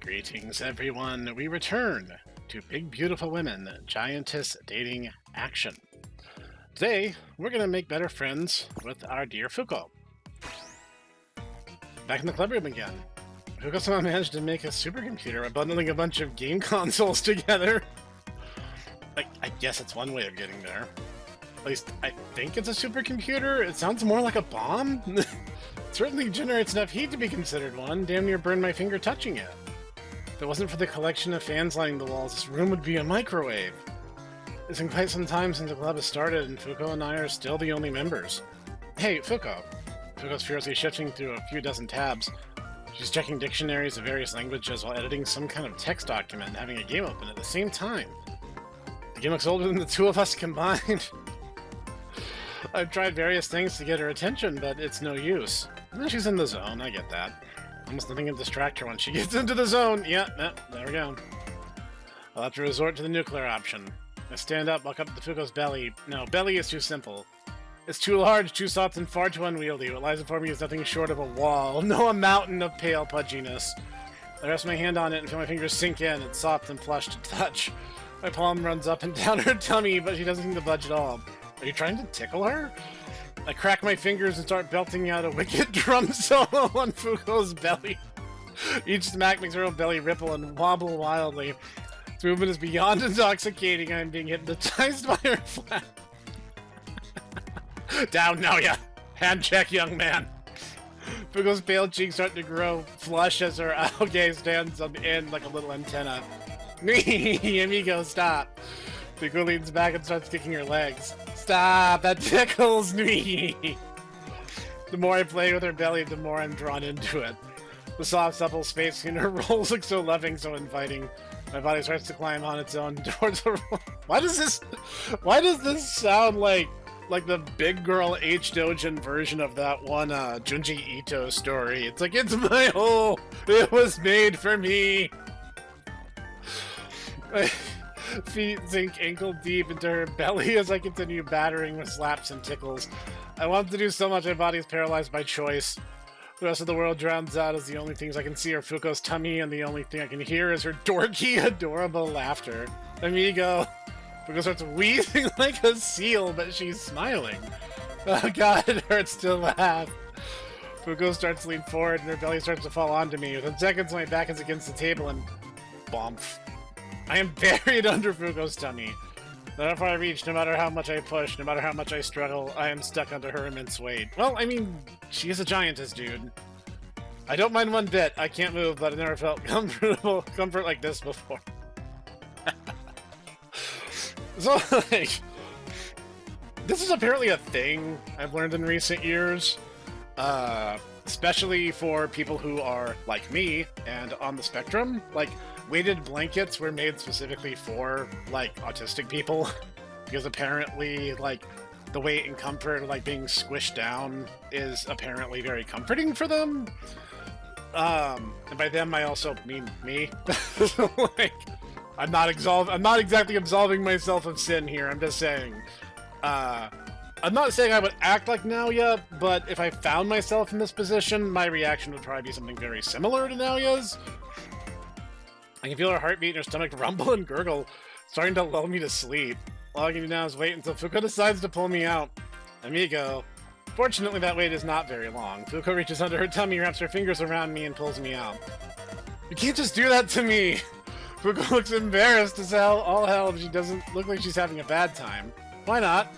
Greetings, everyone. We return to Big Beautiful Women, Giantess Dating Action. Today, we're going to make better friends with our dear Fuko. Back in the club room again. Fuko somehow managed to make a supercomputer by bundling a bunch of game consoles together. I guess it's one way of getting there. At least, I think it's a supercomputer. It sounds more like a bomb. It certainly generates enough heat to be considered one. Damn near burned my finger touching it. If it wasn't for the collection of fans lining the walls, this room would be a microwave. It's been quite some time since the club has started, and Fuko and I are still the only members. Hey, Fuko. Fuko's furiously shifting through a few dozen tabs. She's checking dictionaries of various languages while editing some kind of text document and having a game open at the same time. The game looks older than the two of us combined. I've tried various things to get her attention, but it's no use. She's in the zone, I get that. Almost nothing can distract her when she gets into the zone. Yeah, there we go. I'll have to resort to the nuclear option. I stand up, walk up to Fuko's belly. No, belly is too simple. It's too large, too soft, and far too unwieldy. What lies before me is nothing short of a wall. No, a mountain of pale pudginess. I rest my hand on it and feel my fingers sink in. It's soft and plush to touch. My palm runs up and down her tummy, but she doesn't seem to budge at all. Are you trying to tickle her? I crack my fingers and start belting out a wicked drum solo on Fuko's belly. Each smack makes her own belly ripple and wobble wildly. This movement is beyond intoxicating. I'm being hypnotized by her flap. Down now, ya! Hand check, young man! Fuko's pale cheeks start to grow flush as her owl gaze stands on the end like a little antenna. Amigo, stop! Fuko leans back and starts kicking her legs. Stop! That tickles me! The more I play with her belly, the more I'm drawn into it. The soft, supple space in her rolls looks so loving, so inviting. My body starts to climb on its own towards her. Why does this sound like the big girl H. Dojin version of that one Junji Ito story? It's like, it's my hole! It was made for me! My feet sink ankle deep into her belly as I continue battering with slaps and tickles. I want to do so much, my body is paralyzed by choice. The rest of the world drowns out as the only things I can see are Fuko's tummy, and the only thing I can hear is her dorky, adorable laughter. Amigo. Fuko starts wheezing like a seal, but she's smiling. Oh god, it hurts to laugh. Fuko starts to lean forward, and her belly starts to fall onto me. Within seconds, my back is against the table, and bomph. I am buried under Fuko's tummy. No matter how far I reach, no matter how much I push, no matter how much I struggle, I am stuck under her immense weight. Well, I mean, she is a giantess, dude. I don't mind one bit. I can't move, but I've never felt comfort like this before. So, like, this is apparently a thing I've learned in recent years. Especially for people who are like me and on the spectrum. Like, weighted blankets were made specifically for, like, autistic people. Because apparently, like, the weight and comfort of, like, being squished down is apparently very comforting for them. And by them, I also mean me. Like, I'm not exactly absolving myself of sin here, I'm just saying. I'm not saying I would act like Naoya, but if I found myself in this position, my reaction would probably be something very similar to Naoya's. I can feel her heartbeat and her stomach rumble and gurgle, starting to lull me to sleep. All I can do now is wait until Fuko decides to pull me out. Amigo. Fortunately, that wait is not very long. Fuko reaches under her tummy, wraps her fingers around me, and pulls me out. You can't just do that to me! Fuko looks embarrassed as all hell, but she doesn't look like she's having a bad time. Why not?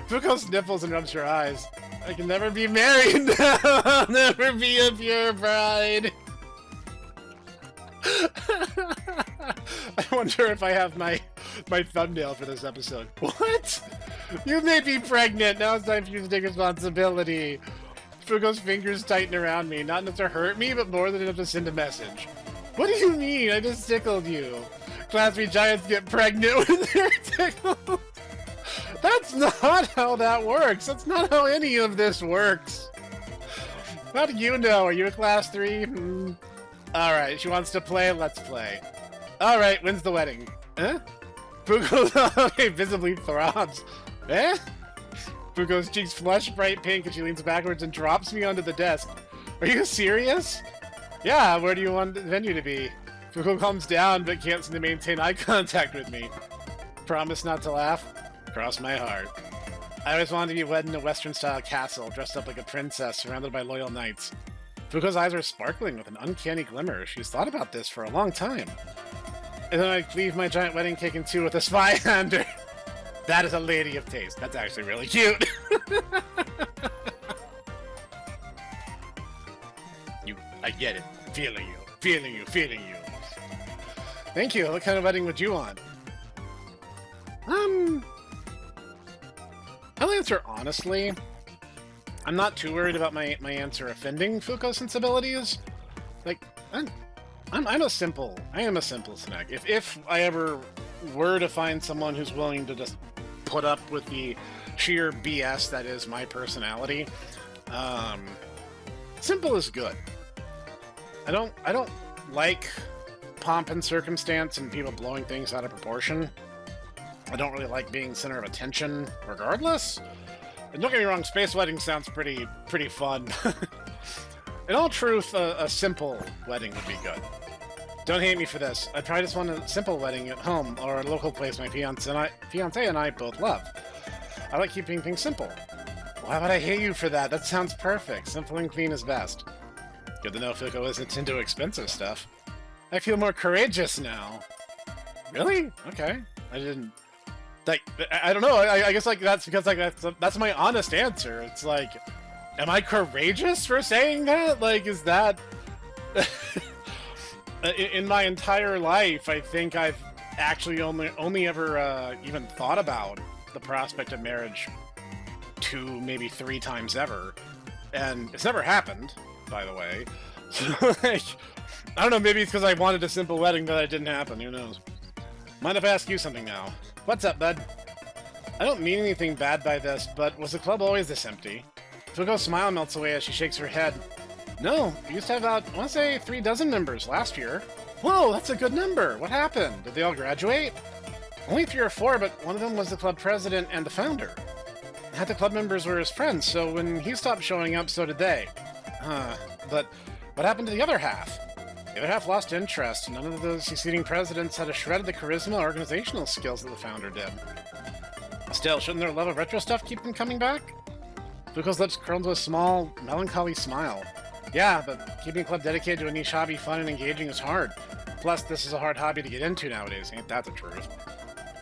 Fuko sniffles and rubs her eyes. I can never be married now! I'll never be a pure bride! I wonder if I have my thumbnail for this episode. What? You made me pregnant! Now it's time for you to take responsibility! Fuko's fingers tighten around me, not enough to hurt me, but more than enough to send a message. What do you mean? I just tickled you. Class 3 giants get pregnant when they're tickled. That's not how that works. That's not how any of this works. How do you know? Are you a class 3? Alright, she wants to play. Let's play. Alright, when's the wedding? Huh? Fuko visibly throbs. Eh? Fuko's cheeks flush bright pink and she leans backwards and drops me onto the desk. Are you serious? Yeah, where do you want the venue to be? Fuko calms down but can't seem to maintain eye contact with me. Promise not to laugh? Cross my heart. I always wanted to be wed in a Western-style castle, dressed up like a princess, surrounded by loyal knights. Fuko's eyes are sparkling with an uncanny glimmer. She's thought about this for a long time. And then I leave my giant wedding cake in two with a spy under. That is a lady of taste. That's actually really cute. I get it. Feeling you. Feeling you. Feeling you. Thank you. What kind of wedding would you want? I'll answer honestly. I'm not too worried about my answer offending Fuko's sensibilities. Like, I am a simple Snek. If I ever were to find someone who's willing to just put up with the sheer BS that is my personality, simple is good. I don't like pomp and circumstance and people blowing things out of proportion. I don't really like being center of attention, regardless. And don't get me wrong, space wedding sounds pretty fun. In all truth, a simple wedding would be good. Don't hate me for this. I probably just want a simple wedding at home or a local place my fiance and I both love. I like keeping things simple. Why would I hate you for that? That sounds perfect. Simple and clean is best. Good to know Fuko isn't into expensive stuff. I feel more courageous now. Really? Okay. I didn't... Like, I don't know. I guess, like, that's because, like, that's my honest answer. It's like, am I courageous for saying that? Like, is that... In my entire life, I think I've actually only ever even thought about the prospect of marriage 2, maybe 3 times ever. And it's never happened, by the way. So, like, I don't know, maybe it's because I wanted a simple wedding that it didn't happen. Who knows? Mind if I ask you something now? What's up, bud? I don't mean anything bad by this, but was the club always this empty? Fuko's smile melts away as she shakes her head. No, we used to have about, I want to say, 3 dozen members last year. Whoa, that's a good number. What happened? Did they all graduate? Only 3 or 4, but one of them was the club president and the founder. Half the club members were his friends, so when he stopped showing up, so did they. But what happened to the other half? The other half lost interest. None of those succeeding presidents had a shred of the charisma or organizational skills that the founder did. Still, shouldn't their love of retro stuff keep them coming back? Fuko's lips curled into a small, melancholy smile. Yeah, but keeping a club dedicated to a niche hobby fun and engaging is hard. Plus, this is a hard hobby to get into nowadays. Ain't that the truth?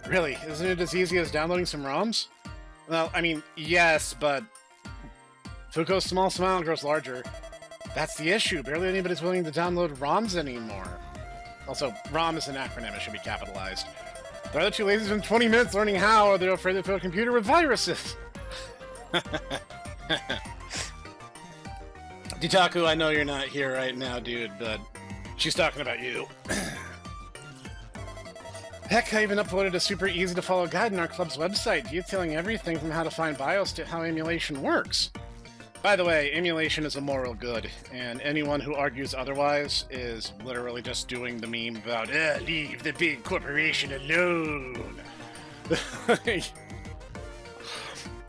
Really, isn't it as easy as downloading some ROMs? Well, I mean, yes, but... Fuko's small smile grows larger. That's the issue. Barely anybody's willing to download ROMs anymore. Also, ROM is an acronym. It should be capitalized. The other 2 ladies spend 20 minutes learning how, or they're afraid to fill a computer with viruses. Ditaku, I know you're not here right now, dude, but she's talking about you. Heck, I even uploaded a super easy-to-follow guide on our club's website, detailing everything from how to find BIOS to how emulation works. By the way, emulation is a moral good, and anyone who argues otherwise is literally just doing the meme about, leave the big corporation alone.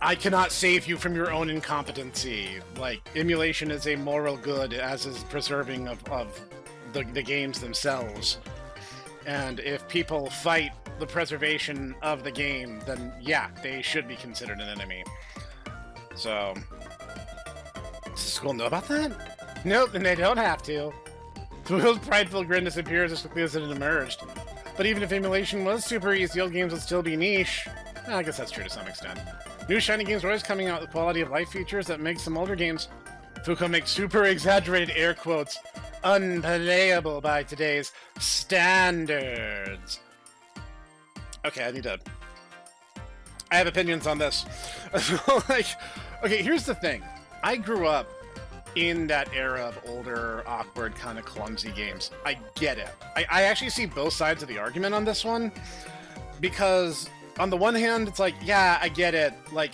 I cannot save you from your own incompetency. Like, emulation is a moral good, as is preserving of the games themselves. And if people fight the preservation of the game, then yeah, they should be considered an enemy. So... Does the school know about that? Nope, and they don't have to. Fuko's prideful grin disappears as quickly as it emerged. But even if emulation was super easy, old games would still be niche. I guess that's true to some extent. New shiny games are always coming out with quality of life features that make some older games, Fuko makes super exaggerated air quotes, unplayable by today's standards. Okay, I have opinions on this. Like, okay, here's the thing. I grew up in that era of older, awkward, kind of clumsy games. I get it. I actually see both sides of the argument on this one, because on the one hand, it's like, yeah, I get it. Like,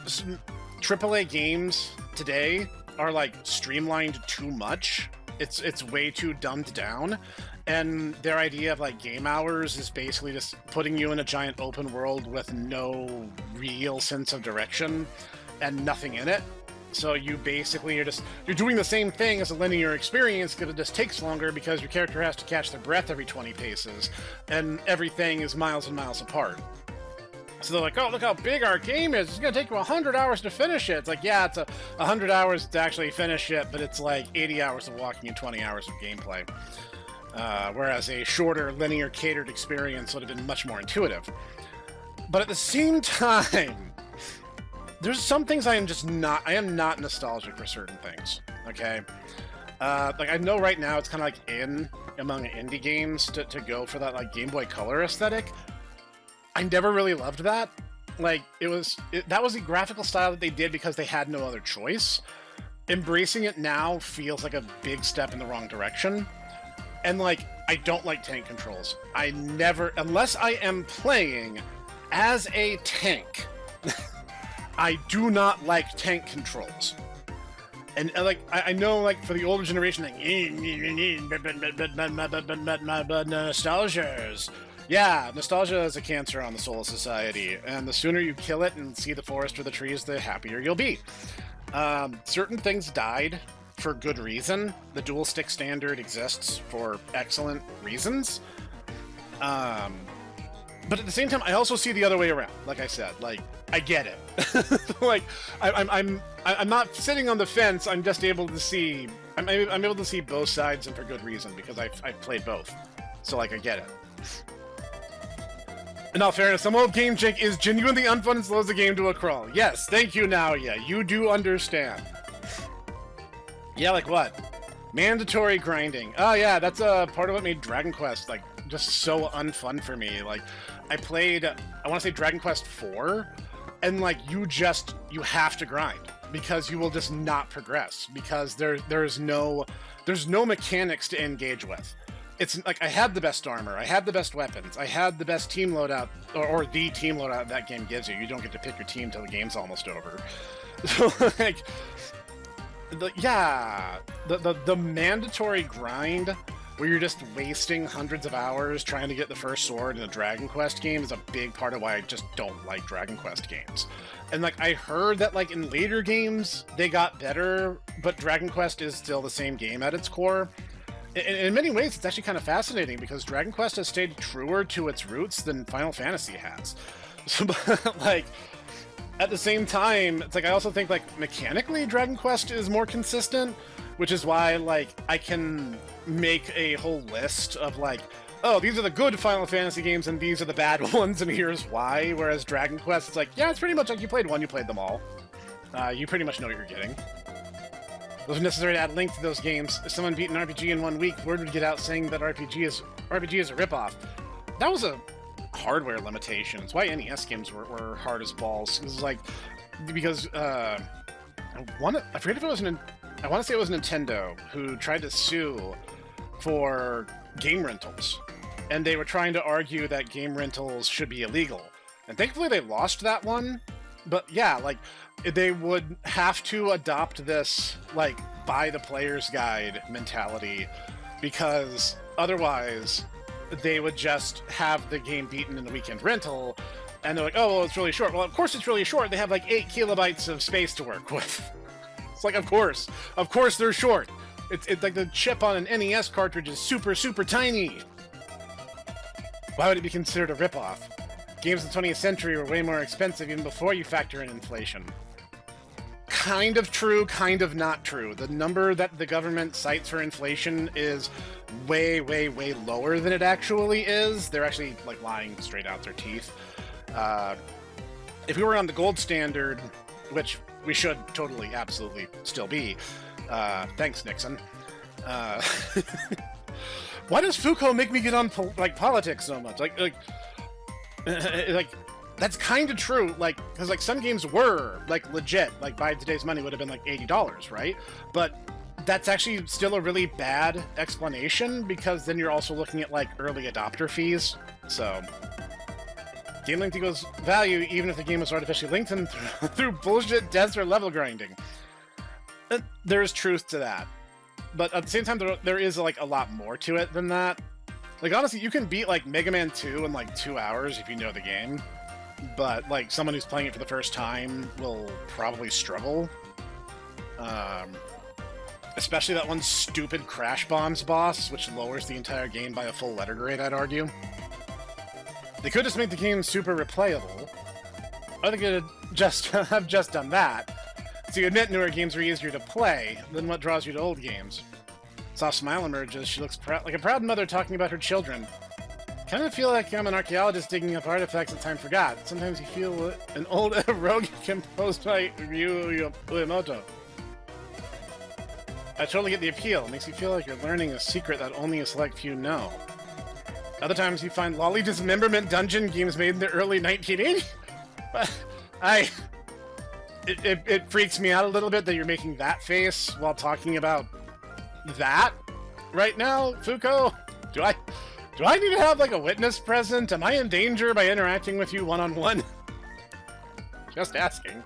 AAA games today are, like, streamlined too much. It's way too dumbed down. And their idea of, like, game hours is basically just putting you in a giant open world with no real sense of direction and nothing in it. So you basically you're doing the same thing as a linear experience, because it just takes longer because your character has to catch their breath every 20 paces, and everything is miles and miles apart. So they're like, oh, look how big our game is. It's going to take you 100 hours to finish it. It's like, yeah, it's 100 hours to actually finish it, but it's like 80 hours of walking and 20 hours of gameplay. Whereas a shorter, linear, catered experience would have been much more intuitive. But at the same time, there's some things I am not nostalgic for certain things, okay? Like, I know right now it's kind of like among indie games to go for that, like, Game Boy Color aesthetic. I never really loved that. Like, that was the graphical style that they did because they had no other choice. Embracing it now feels like a big step in the wrong direction. And, like, I don't like tank controls. I never, unless I am playing as a tank, I do not like tank controls. And like, I know, like, for the older generation, like, nostalgias. Yeah, nostalgia is a cancer on the soul of society, and the sooner you kill it and see the forest or the trees, the happier you'll be. Certain things died for good reason. The dual stick standard exists for excellent reasons. But at the same time, I also see the other way around. Like I said, like, I get it. Like, I'm not sitting on the fence. I'm just able to see. I'm able to see both sides, and for good reason, because I've played both. So, like, I get it. In all fairness, some old game jank is genuinely unfun and slows the game to a crawl. Yes, thank you, Naoya. You do understand. Yeah, like what? Mandatory grinding. Oh yeah, that's part of what made Dragon Quest, like, just so unfun for me. Like, I played, I want to say Dragon Quest 4, and, like, you have to grind, because you will just not progress, because there's no mechanics to engage with. It's like, I had the best armor, I had the best weapons, I had the best team loadout, or the team loadout that game gives you. You don't get to pick your team till the game's almost over. So, like, the mandatory grind, where you're just wasting hundreds of hours trying to get the first sword in a Dragon Quest game, is a big part of why I just don't like Dragon Quest games. And, like, I heard that, like, in later games, they got better, but Dragon Quest is still the same game at its core. In many ways, it's actually kind of fascinating, because Dragon Quest has stayed truer to its roots than Final Fantasy has. So, like, at the same time, it's like, I also think, like, mechanically, Dragon Quest is more consistent, which is why, like, I can make a whole list of, like, oh, these are the good Final Fantasy games, and these are the bad ones, and here's why. Whereas Dragon Quest, it's like, yeah, it's pretty much like you played one, you played them all. You pretty much know what you're getting. It wasn't necessary to add link to those games. If someone beat an RPG in 1 week, word would get out saying that RPG is a ripoff. That was a hardware limitation. It's why NES games were hard as balls. It was like, because I forget if it was I want to say it was Nintendo who tried to sue for game rentals, and they were trying to argue that game rentals should be illegal. And thankfully they lost that one. But yeah, like, they would have to adopt this, like, buy the player's guide mentality, because otherwise they would just have the game beaten in the weekend rental, and they're like, oh, well, it's really short. Well, of course it's really short. They have, like, 8 kilobytes of space to work with. It's like, of course they're short. It's like the chip on an NES cartridge is super, super tiny. Why would it be considered a ripoff? Games in the 20th century were way more expensive even before you factor in inflation. Kind of true, kind of not true. The number that the government cites for inflation is way, way, way lower than it actually is. They're actually, like, lying straight out their teeth. If we were on the gold standard, which we should totally, absolutely still be, thanks, Nixon. Why does Foucault make me get on, politics so much? Like, that's kind of true, like, because, like, some games were, like, legit, like, by today's money would have been, like, $80, right? But that's actually still a really bad explanation, because then you're also looking at, like, early adopter fees. So, game length equals value, even if the game was artificially lengthened through bullshit deaths or level grinding. There's truth to that. But at the same time, there is, like, a lot more to it than that. Like, honestly, you can beat, like, Mega Man 2 in, like, 2 hours if you know the game. But, like, someone who's playing it for the first time will probably struggle. Especially that one stupid Crash Bombs boss, which lowers the entire game by a full letter grade, I'd argue. They could just make the game super replayable. Or they could have just done that. So you admit newer games are easier to play than what draws you to old games. Soft smile emerges. She looks like a proud mother talking about her children. Kind of feel like I'm an archaeologist digging up artifacts that time forgot. Sometimes you feel an old rogue composed by Ryu Uemoto. I totally get the appeal. It makes you feel like you're learning a secret that only a select few know. Other times you find lolly dismemberment dungeon games made in the early 1980s. It freaks me out a little bit that you're making that face while talking about that right now, Fuko. Do I need to have like a witness present? Am I in danger by interacting with you one-on-one? Just asking.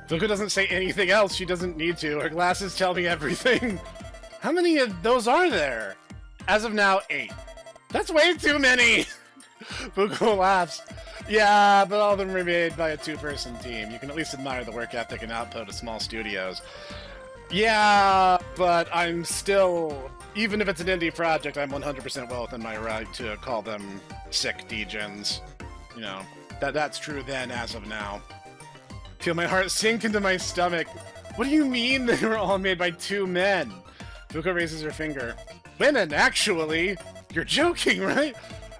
Fuko doesn't say anything else. She doesn't need to. Her glasses tell me everything. How many of those are there? As of now, 8. That's way too many! Fuko laughs. Yeah, but all of them were made by a 2-person team. You can at least admire the work ethic and output of small studios. Yeah, but I'm still... Even if it's an indie project, I'm 100% well within my right to call them sick degens. You know, that's true then as of now. Feel my heart sink into my stomach. What do you mean they were all made by 2 men? Fuko raises her finger. Women, actually? You're joking, right?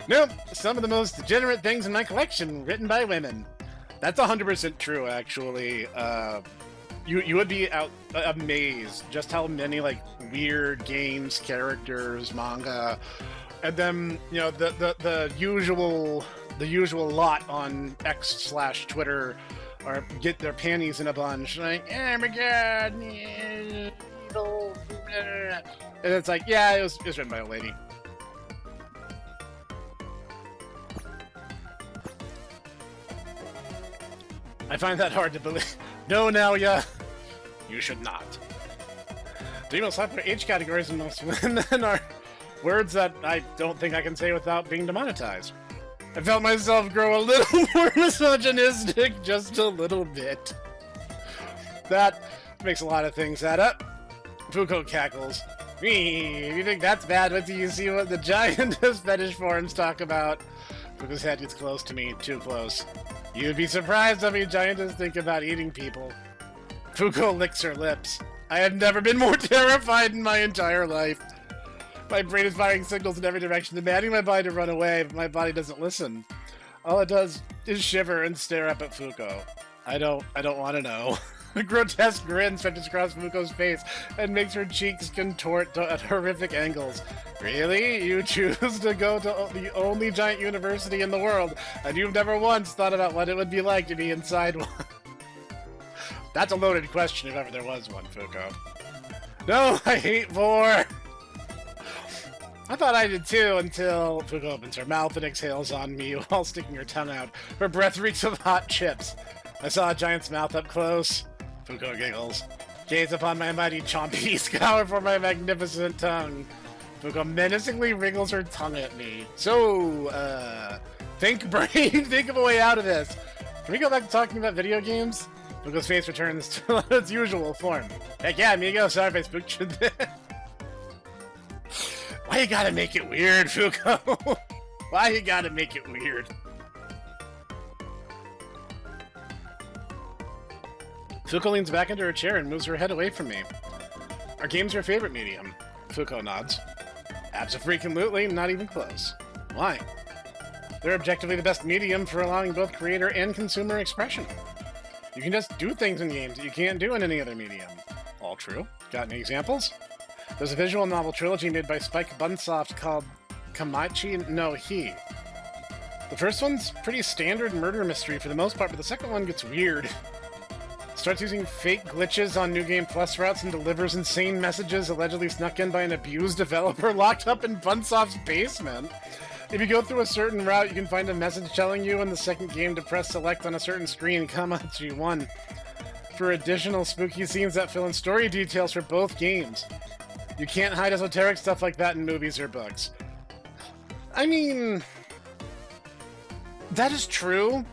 Nope, some of the most degenerate things in my collection written by women. That's 100% true, actually. You would be amazed just how many, like, weird games, characters, manga, and then, you know, the usual lot on X/Twitter or get their panties in a bunch, like, oh my god, evil, and it's like, yeah, it was written by a lady. I find that hard to believe. No, Nalia, you should not. The most popular age categories in most women are words that I don't think I can say without being demonetized. I felt myself grow a little more misogynistic, just a little bit. That makes a lot of things add up. Fuko cackles. If you think that's bad, wait till you see what the giantess fetish forums talk about. Fuko's head gets close to me, too close. You'd be surprised how many giantess think about eating people. Fuko licks her lips. I have never been more terrified in my entire life. My brain is firing signals in every direction, demanding my body to run away, but my body doesn't listen. All it does is shiver and stare up at Fuko. I don't want to know. A grotesque grin stretches across Fuko's face and makes her cheeks contort at horrific angles. Really? You choose to go to the only giant university in the world, and you've never once thought about what it would be like to be inside one? That's a loaded question if ever there was one, Fuko. No, I hate vor! I thought I did too, until Fuko opens her mouth and exhales on me while sticking her tongue out. Her breath reeks of hot chips. I saw a giant's mouth up close. Fuko giggles. Gaze upon my mighty chompy, scour for my magnificent tongue. Fuko menacingly wriggles her tongue at me. So, think brain, think of a way out of this. Can we go back to talking about video games? Fuko's face returns to its usual form. Heck yeah, amigo, sorry if I spooked you there. Why you gotta make it weird, Fuko? Why you gotta make it weird? Fuko leans back into her chair and moves her head away from me. Are games your favorite medium? Fuko nods. Abso-freaking-lutely, not even close. Why? They're objectively the best medium for allowing both creator and consumer expression. You can just do things in games that you can't do in any other medium. All true. Got any examples? There's a visual novel trilogy made by Spike Bunsoft called Kamachi no Hi. The first one's pretty standard murder mystery for the most part, but the second one gets weird. Starts using fake glitches on New Game Plus routes and delivers insane messages allegedly snuck in by an abused developer locked up in Bunsoft's basement. If you go through a certain route, you can find a message telling you in the second game to press select on a certain screen, Kamachi 1, for additional spooky scenes that fill in story details for both games. You can't hide esoteric stuff like that in movies or books. I mean, that is true.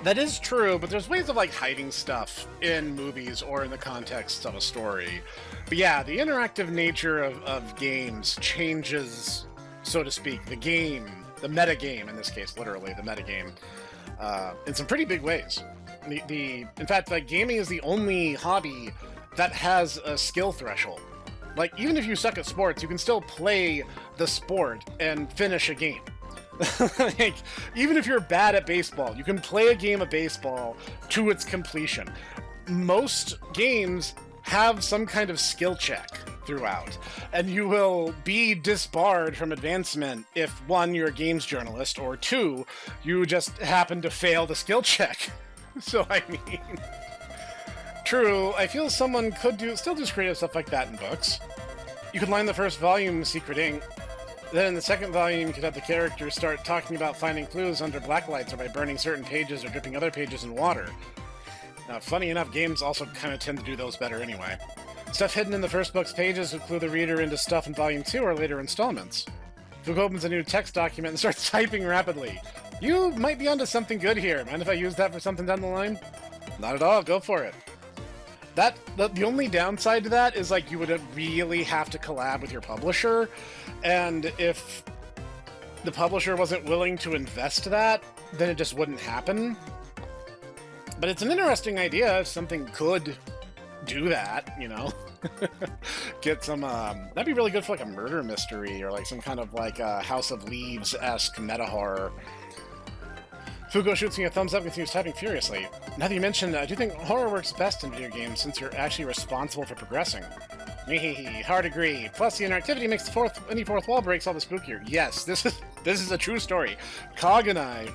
That is true, but there's ways of like hiding stuff in movies or in the context of a story. But yeah, the interactive nature of games changes, so to speak, the game, the meta game in this case, literally the meta game, in some pretty big ways. In fact, like gaming is the only hobby that has a skill threshold. Like even if you suck at sports, you can still play the sport and finish a game. Like, even if you're bad at baseball, you can play a game of baseball to its completion. Most games have some kind of skill check throughout, and you will be disbarred from advancement if, one, you're a games journalist, or two, you just happen to fail the skill check. So, I mean... True, I feel someone could still do creative stuff like that in books. You could line the first volume with secret ink. Then in the second volume, you could have the characters start talking about finding clues under black lights or by burning certain pages or dripping other pages in water. Now, funny enough, games also kind of tend to do those better anyway. Stuff hidden in the first book's pages would clue the reader into stuff in Volume 2 or later installments. Foucault opens a new text document and starts typing rapidly. You might be onto something good here. Mind if I use that for something down the line? Not at all, go for it. The only downside to that is, like, you would really have to collab with your publisher, and if the publisher wasn't willing to invest that, then it just wouldn't happen. But it's an interesting idea if something could do that, you know? Get some, that'd be really good for, like, a murder mystery, or, like, some kind of, like, House of Leaves-esque meta-horror. Foucault shoots me a thumbs up and continues typing furiously. Now that you mentioned, I do think horror works best in video games since you're actually responsible for progressing. Hard agree. Plus, the interactivity makes any fourth wall breaks all the spookier. Yes, this is a true story. Cog and I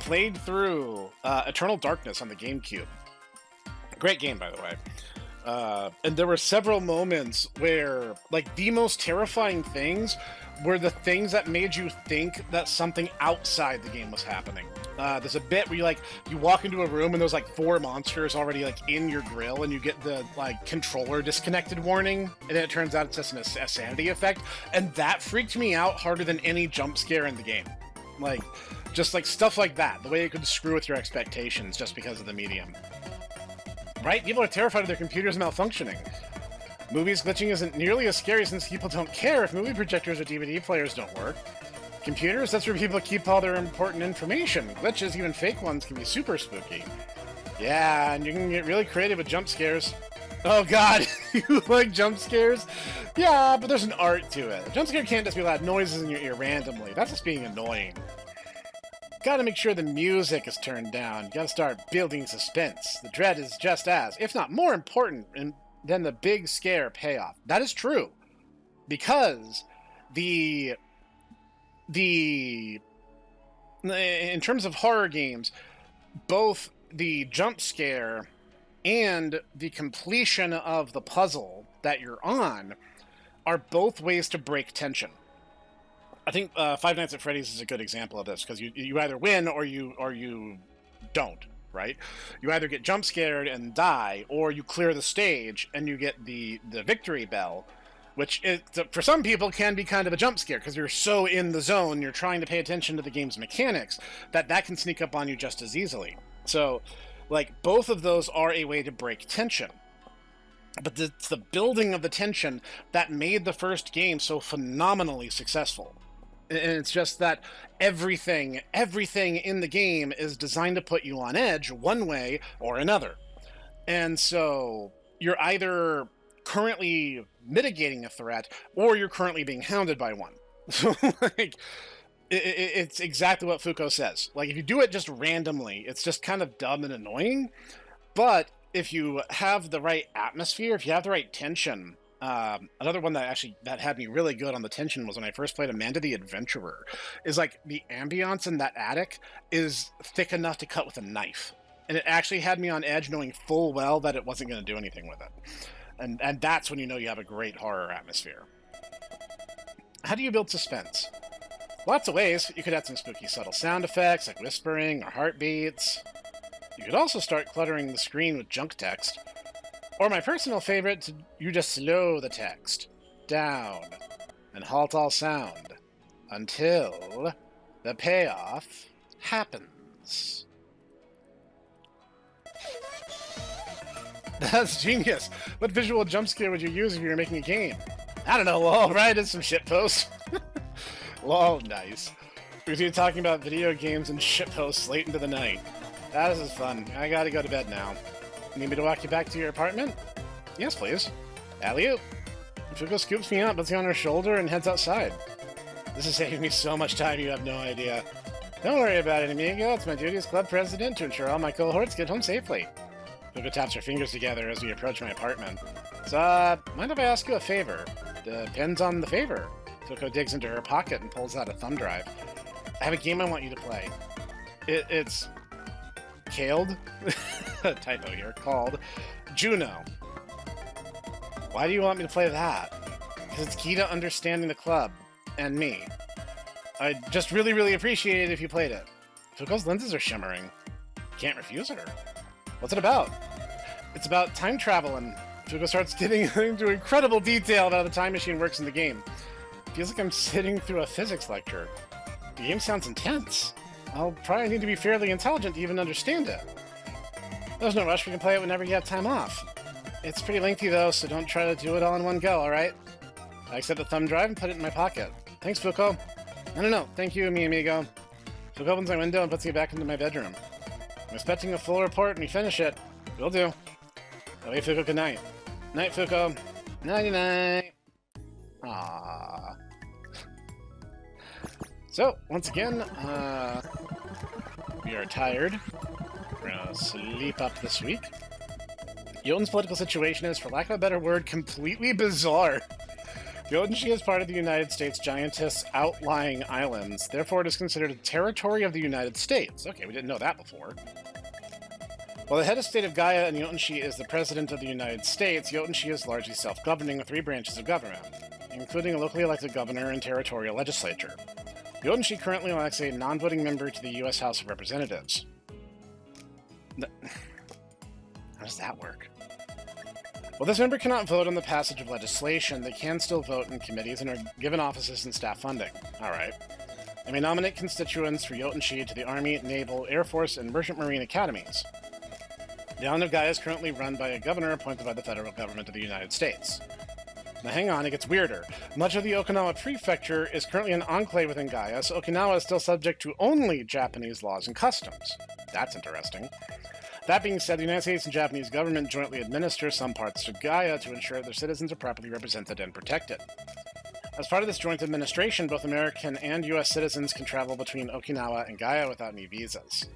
played through Eternal Darkness on the GameCube. Great game, by the way. And there were several moments where, like, the most terrifying things were the things that made you think that something outside the game was happening. There's a bit where you walk into a room and there's like 4 monsters already like in your grill, and you get the like controller disconnected warning, and then it turns out it's just a sanity effect, and that freaked me out harder than any jump scare in the game. Like, just like stuff like that, the way it could screw with your expectations just because of the medium. Right? People are terrified of their computers malfunctioning. Movies glitching isn't nearly as scary since people don't care if movie projectors or DVD players don't work. Computers, that's where people keep all their important information. Glitches, even fake ones, can be super spooky. Yeah, and you can get really creative with jump scares. Oh god, you like jump scares? Yeah, but there's an art to it. A jump scare can't just be loud noises in your ear randomly. That's just being annoying. Gotta make sure the music is turned down. You gotta start building suspense. The dread is just as, if not more important than the big scare payoff. That is true. Because in terms of horror games, both the jump scare and the completion of the puzzle that you're on are both ways to break tension. I think Five Nights at Freddy's is a good example of this, because you either win or you don't, right? You either get jump scared and die, or you clear the stage and you get the victory bell, which for some people can be kind of a jump scare because you're so in the zone, you're trying to pay attention to the game's mechanics, that can sneak up on you just as easily. So, like, both of those are a way to break tension. But it's the building of the tension that made the first game so phenomenally successful. And it's just that everything in the game is designed to put you on edge one way or another. And so you're either currently mitigating a threat, or you're currently being hounded by one. So, like, it's exactly what Foucault says. Like, if you do it just randomly, it's just kind of dumb and annoying. But if you have the right atmosphere, if you have the right tension, another one that had me really good on the tension was when I first played Amanda the Adventurer. Is like the ambiance in that attic is thick enough to cut with a knife, and it actually had me on edge, knowing full well that it wasn't going to do anything with it. And that's when you know you have a great horror atmosphere. How do you build suspense? Lots of ways. You could add some spooky subtle sound effects like whispering or heartbeats. You could also start cluttering the screen with junk text. Or my personal favorite, you just slow the text down and halt all sound until the payoff happens. That's genius. What visual jump scare would you use if you were making a game? I don't know, lol, right? It's some shitposts. Lol, nice. We're going to be talking about video games and shitposts late into the night. This is fun. I gotta go to bed now. Need me to walk you back to your apartment? Yes, please. Alley-oop. Fuko scoops me up, puts me on her shoulder, and heads outside. This is saving me so much time, you have no idea. Don't worry about it, amigo. It's my duty as club president to ensure all my cohorts get home safely. Fuko taps her fingers together as we approach my apartment. So, mind if I ask you a favor? Depends on the favor. Fuko digs into her pocket and pulls out a thumb drive. I have a game I want you to play. It's... Caled? Typo here. Called Juno. Why do you want me to play that? Because it's key to understanding the club. And me. I'd just really, really appreciate it if you played it. Fuko's lenses are shimmering. Can't refuse her. What's it about? It's about time travel, and Fuko starts getting into incredible detail about how the time machine works in the game. Feels like I'm sitting through a physics lecture. The game sounds intense. I'll probably need to be fairly intelligent to even understand it. There's no rush, we can play it whenever you have time off. It's pretty lengthy though, so don't try to do it all in one go, alright? I accept the thumb drive and put it in my pocket. Thanks, Fuko. No, thank you, mi amigo. Fuko opens my window and puts me back into my bedroom. I'm expecting a full report when we finish it. Will do. Okay, Fuko, good night. Night, Fuko. Nighty-night. Aww. So, once again, we are tired. We're gonna sleep up this week. Jotun's political situation is, for lack of a better word, completely bizarre. Jotunshi is part of the United States giantess outlying islands, therefore it is considered a territory of the United States. Okay, we didn't know that before. While the head of state of Gaia in Jotunshi is the president of the United States, Jotunshi is largely self-governing with 3 branches of government, including a locally elected governor and territorial legislature. Jotunshi currently elects a non-voting member to the U.S. House of Representatives. How does that work? While this member cannot vote on the passage of legislation, they can still vote in committees and are given offices and staff funding. Alright. They may nominate constituents for Jotunshi to the Army, Naval, Air Force, and Merchant Marine academies. The island of Gaia is currently run by a governor appointed by the federal government of the United States. Now hang on, it gets weirder. Much of the Okinawa Prefecture is currently an enclave within Gaia, so Okinawa is still subject to only Japanese laws and customs. That's interesting. That being said, the United States and Japanese government jointly administer some parts of Gaia to ensure their citizens are properly represented and protected. As part of this joint administration, both American and U.S. citizens can travel between Okinawa and Gaia without any visas.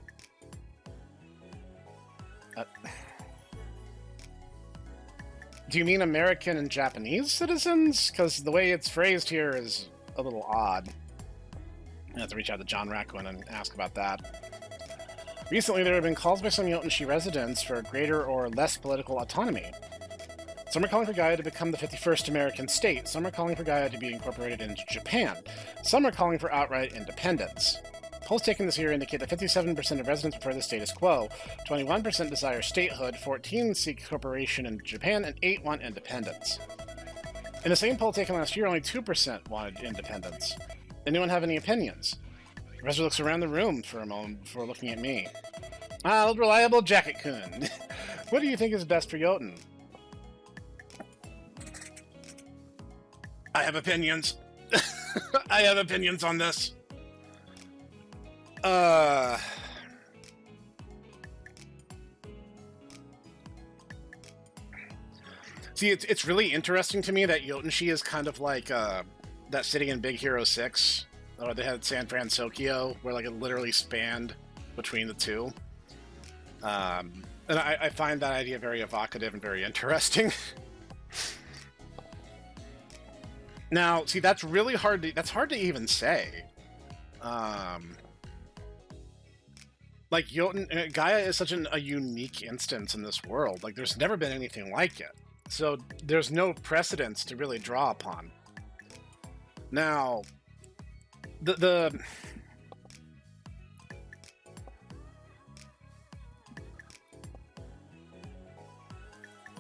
Do you mean American and Japanese citizens? Because the way it's phrased here is a little odd. I have to reach out to John Raccoon and ask about that. Recently, there have been calls by some Jotunshi residents for greater or less political autonomy. Some are calling for Gaia to become the 51st American state. Some are calling for Gaia to be incorporated into Japan. Some are calling for outright independence. Polls taken this year indicate that 57% of residents prefer the status quo, 21% desire statehood, 14% seek incorporation in Japan, and 8% want independence. In the same poll taken last year, only 2% wanted independence. Anyone have any opinions? The rest looks around the room for a moment before looking at me. Old reliable Jacket-kun. What do you think is best for Jotun? I have opinions. I have opinions on this. See, it's really interesting to me that Jotunshi is kind of like that city in Big Hero 6, or they had San Francisco, where like it literally spanned between the two. And I find that idea very evocative and very interesting. Now, see, that's really hard to even say. Like, Gaia is such a unique instance in this world. Like, there's never been anything like it. So, there's no precedence to really draw upon. Now,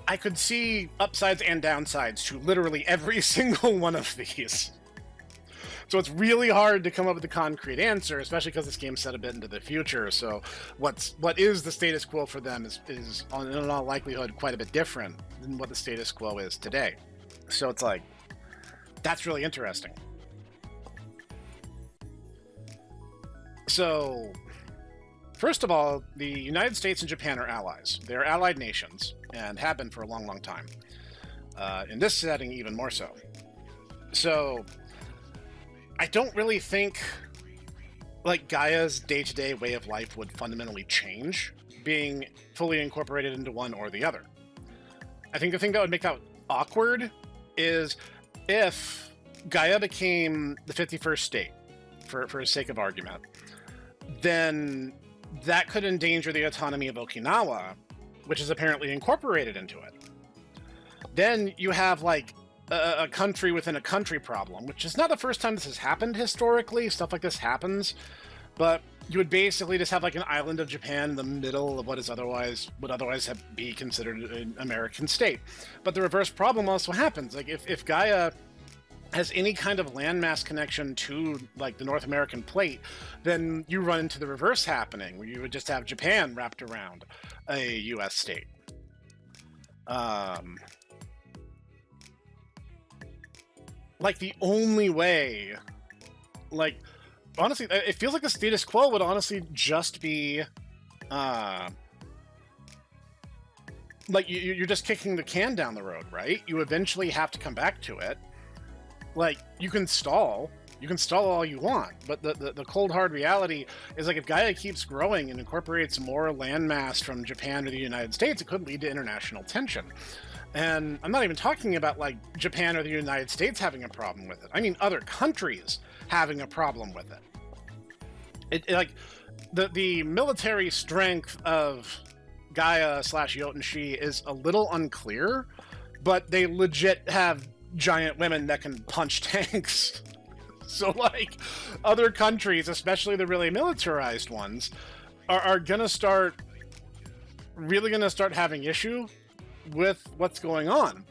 I could see upsides and downsides to literally every single one of these. So it's really hard to come up with a concrete answer, especially because this game's set a bit into the future. So what is the status quo for them is in all likelihood quite a bit different than what the status quo is today. So it's like, that's really interesting. So, first of all, the United States and Japan are allies. They're allied nations, and have been for a long, long time. In this setting, even more so. So, I don't really think, like, Gaia's day-to-day way of life would fundamentally change, being fully incorporated into one or the other. I think the thing that would make that awkward is if Gaia became the 51st state, for the sake of argument, then that could endanger the autonomy of Okinawa, which is apparently incorporated into it. Then you have, like, a country within a country problem, which is not the first time this has happened historically. Stuff like this happens, but you would basically just have, like, an island of Japan in the middle of what would otherwise be considered an American state. But the reverse problem also happens. Like, if Gaia has any kind of landmass connection to, like, the North American plate, then you run into the reverse happening, where you would just have Japan wrapped around a U.S. state. Like, the only way, like, honestly, it feels like the status quo would honestly just be, like, you're just kicking the can down the road, right? You eventually have to come back to it. Like, you can stall all you want, but the cold hard reality is, like, if Gaia keeps growing and incorporates more landmass from Japan or the United States, it could lead to international tension. And I'm not even talking about, like, Japan or the United States having a problem with it. I mean other countries having a problem with it. Like, the military strength of Gaia/Yotenshi is a little unclear, but they legit have giant women that can punch tanks. So, like, other countries, especially the really militarized ones, are really gonna start having issue with what's going on.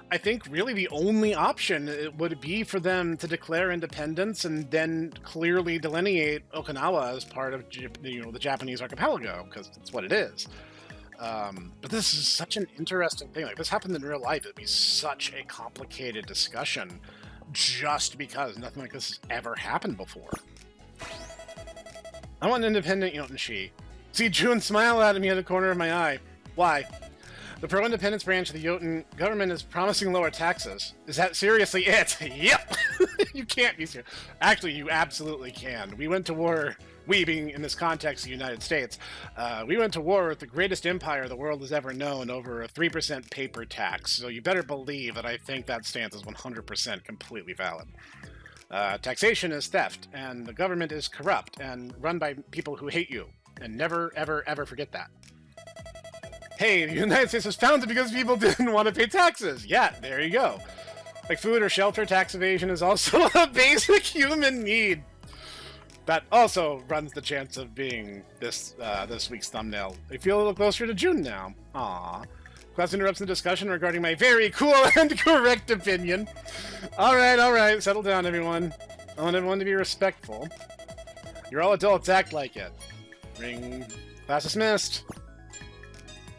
I think really the only option would be for them to declare independence and then clearly delineate Okinawa as part of the Japanese archipelago, because that's what it is. But this is such an interesting thing. Like, this happened in real life. It'd be such a complicated discussion just because nothing like this has ever happened before. I want an independent Yotenshi. See June smile at me at the corner of my eye. Why? The pro-independence branch of the Jotun government is promising lower taxes. Is that seriously it? Yep! You can't be serious. Actually, you absolutely can. We went to war, we being in this context the United States, we went to war with the greatest empire the world has ever known over a 3% paper tax. So you better believe that I think that stance is 100% completely valid. Taxation is theft, and the government is corrupt and run by people who hate you. And never, ever, ever forget that. Hey, the United States was founded because people didn't want to pay taxes. Yeah, there you go. Like food or shelter, tax evasion is also a basic human need. That also runs the chance of being this week's thumbnail. I feel a little closer to June now. Aww. Class interrupts the discussion regarding my very cool and correct opinion. Alright, settle down, everyone. I want everyone to be respectful. You're all adults, act like it. Ring. Class dismissed.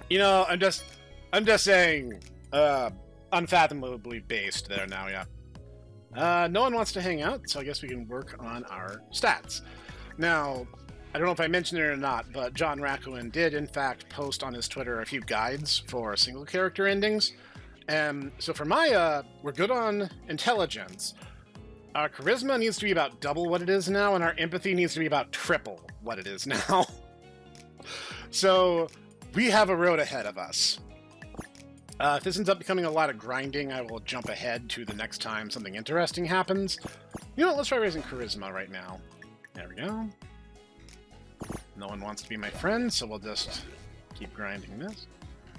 You know, I'm just saying, unfathomably based there now, yeah. No one wants to hang out, so I guess we can work on our stats. Now, I don't know if I mentioned it or not, but John Rakuin did, in fact, post on his Twitter a few guides for single-character endings. And so for Maya, we're good on intelligence. Our charisma needs to be about double what it is now, and our empathy needs to be about triple what it is now. So we have a road ahead of us. If this ends up becoming a lot of grinding, I will jump ahead to the next time something interesting happens. You know what, let's try raising charisma right now. There we go. No one wants to be my friend, so we'll just keep grinding this.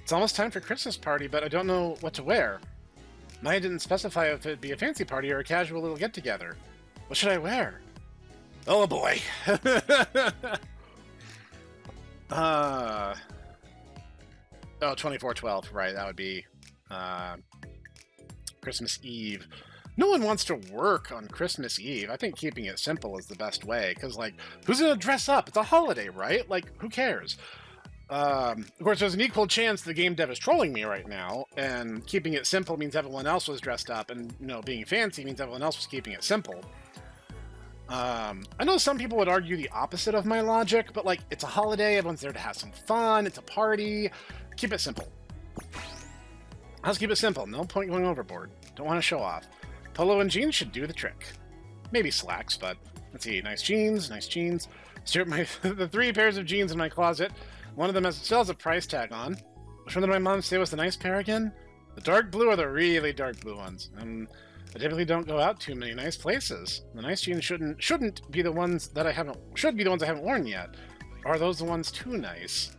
It's almost time for Christmas party, but I don't know what to wear. Maya didn't specify if it'd be a fancy party or a casual little get-together. What should I wear? Oh boy. Oh, 24/12, right, that would be Christmas Eve. No one wants to work on Christmas Eve. I think keeping it simple is the best way, because, like, who's going to dress up? It's a holiday, right? Like, who cares? Of course, there's an equal chance the game dev is trolling me right now, and keeping it simple means everyone else was dressed up, and, you know, being fancy means everyone else was keeping it simple. I know some people would argue the opposite of my logic, but, like, it's a holiday, everyone's there to have some fun, it's a party. Keep it simple. Let's keep it simple. No point going overboard. Don't want to show off. Polo and jeans should do the trick. Maybe slacks, but let's see. Nice jeans, nice jeans. Stare at the 3 pairs of jeans in my closet. One of them still has a price tag on. Which one did my mom say was the nice pair again? The dark blue or the really dark blue ones? I typically don't go out too many nice places. The nice jeans shouldn't be the ones that I haven't worn yet. Or are those the ones too nice?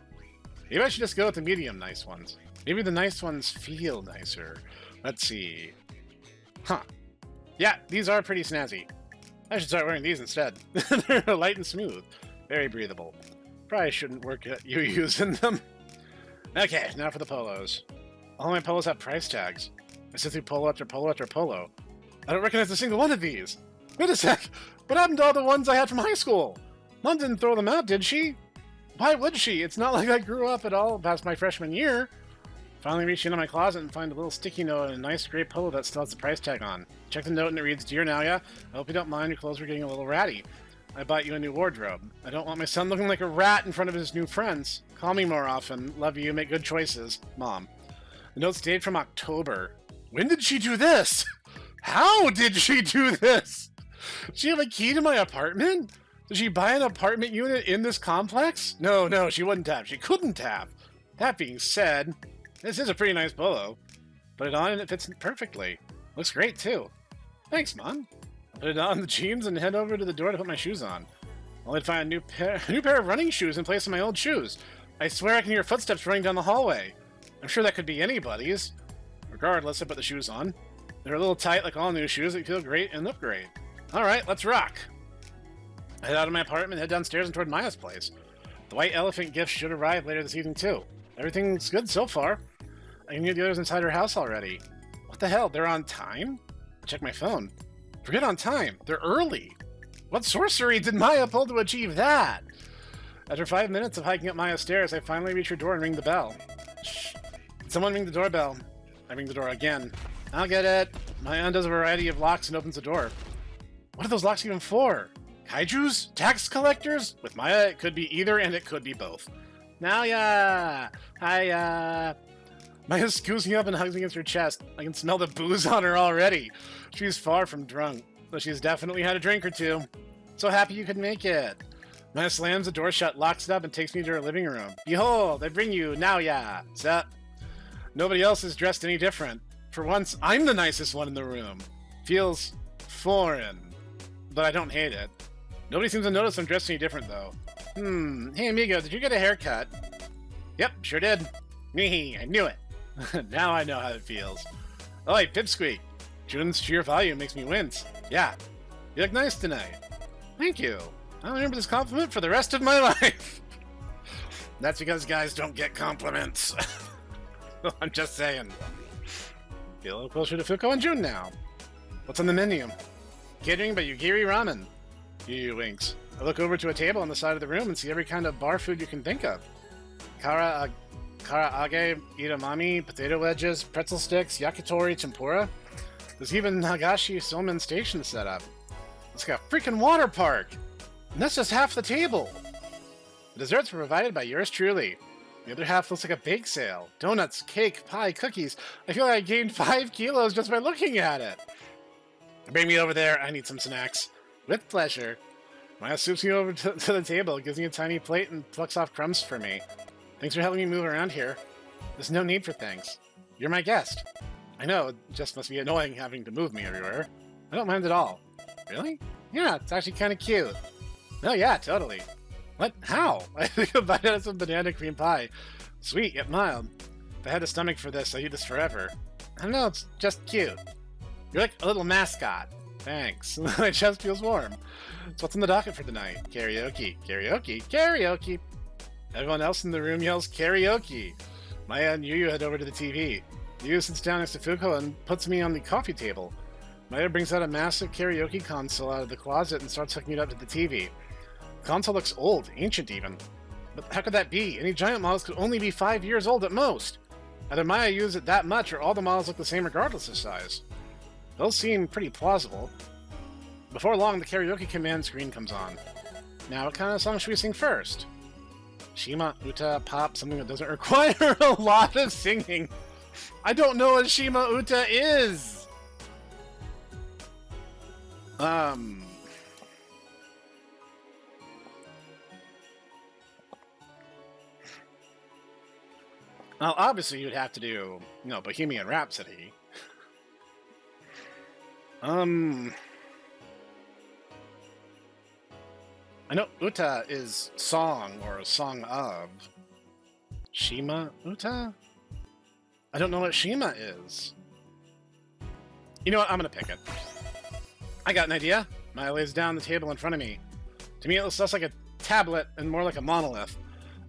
Maybe I should just go with the medium nice ones. Maybe the nice ones feel nicer. Let's see. Huh. Yeah, these are pretty snazzy. I should start wearing these instead. They're light and smooth. Very breathable. Probably shouldn't work at you using them. Okay, now for the polos. All my polos have price tags. I sit through polo after polo after polo. I don't recognize a single one of these. Wait a sec. What happened to all the ones I had from high school? Mom didn't throw them out, did she? Why would she? It's not like I grew up at all past my freshman year. Finally reach into my closet and find a little sticky note and a nice gray polo that still has the price tag on. Check the note and it reads, Dear Naoya, I hope you don't mind, your clothes were getting a little ratty. I bought you a new wardrobe. I don't want my son looking like a rat in front of his new friends. Call me more often. Love you. Make good choices. Mom. The note's dated from October. When did she do this? How did she do this? Does she have a key to my apartment? Did she buy an apartment unit in this complex? No, she wouldn't have. She couldn't have. That being said, this is a pretty nice polo. Put it on and it fits perfectly. Looks great, too. Thanks, Mom. I'll put it on the jeans and head over to the door to put my shoes on. I'll find a new pair of running shoes in place of my old shoes. I swear I can hear footsteps running down the hallway. I'm sure that could be anybody's. Regardless, I put the shoes on. They're a little tight like all new shoes, but feel great and look great. Alright, let's rock. I head out of my apartment, head downstairs and toward Maya's place. The white elephant gift should arrive later this evening, too. Everything's good so far. I can hear the others inside her house already. What the hell? They're on time? I check my phone. Forget on time. They're early. What sorcery did Maya pull to achieve that? After 5 minutes of hiking up Maya's stairs, I finally reach her door and ring the bell. Shh. Someone ring the doorbell. I ring the door again. I'll get it. Maya undoes a variety of locks and opens the door. What are those locks even for? Kaijus? Tax collectors? With Maya, it could be either and it could be both. Naoya! Hiya! Maya's scoozing up and hugs against her chest. I can smell the booze on her already. She's far from drunk, but she's definitely had a drink or two. So happy you could make it. Maya slams the door shut, locks it up, and takes me to her living room. Behold, I bring you Naoya. Sup? Nobody else is dressed any different. For once, I'm the nicest one in the room. Feels foreign, but I don't hate it. Nobody seems to notice I'm dressed any different, though. Hey, amigo, did you get a haircut? Yep, sure did. I knew it. Now I know how it feels. Oi, Pipsqueak. Jun's sheer volume makes me wince. Yeah, you look nice tonight. Thank you. I'll remember this compliment for the rest of my life. That's because guys don't get compliments. I'm just saying. Feel a little closer to Fuko and Jun now. What's on the menu? Catering by Yugiri Ramen. Yu winks. I look over to a table on the side of the room and see every kind of bar food you can think of. Karaage, edamame, potato wedges, pretzel sticks, yakitori, tempura. There's even Nagashi Somen Station set up. It's like a freaking water park! And that's just half the table! The desserts were provided by yours truly. The other half looks like a bake sale. Donuts, cake, pie, cookies. I feel like I gained 5 kilos just by looking at it. Bring me over there, I need some snacks. With pleasure. Maya swoops me over to the table, gives me a tiny plate, and plucks off crumbs for me. Thanks for helping me move around here. There's no need for thanks. You're my guest. I know, it just must be annoying having to move me everywhere. I don't mind at all. Really? Yeah, it's actually kind of cute. Oh yeah, totally. What? How? I think a bite out of some banana cream pie. Sweet, yet mild. If I had a stomach for this, I'd eat this forever. I don't know, it's just cute. You're like a little mascot. Thanks. My chest feels warm. So what's on the docket for tonight? Karaoke. Karaoke. Karaoke. Everyone else in the room yells karaoke. Maya and Yu head over to the TV. Yu sits down next to Fuko and puts me on the coffee table. Maya brings out a massive karaoke console out of the closet and starts hooking it up to the TV. The console looks old, ancient even. But how could that be? Any giant models could only be 5 years old at most. Either Maya used it that much, or all the models look the same regardless of size. Those seem pretty plausible. Before long, the karaoke command screen comes on. Now, what kind of song should we sing first? Shima, Uta, Pop, something that doesn't require a lot of singing. I don't know what Shima Uta is! Well, obviously you'd have to do, Bohemian Rhapsody. I know Uta is song or a song of. Shima Uta? I don't know what Shima is. You know what? I'm gonna pick it. I got an idea. Maya lays down the table in front of me. To me, it looks less like a tablet and more like a monolith.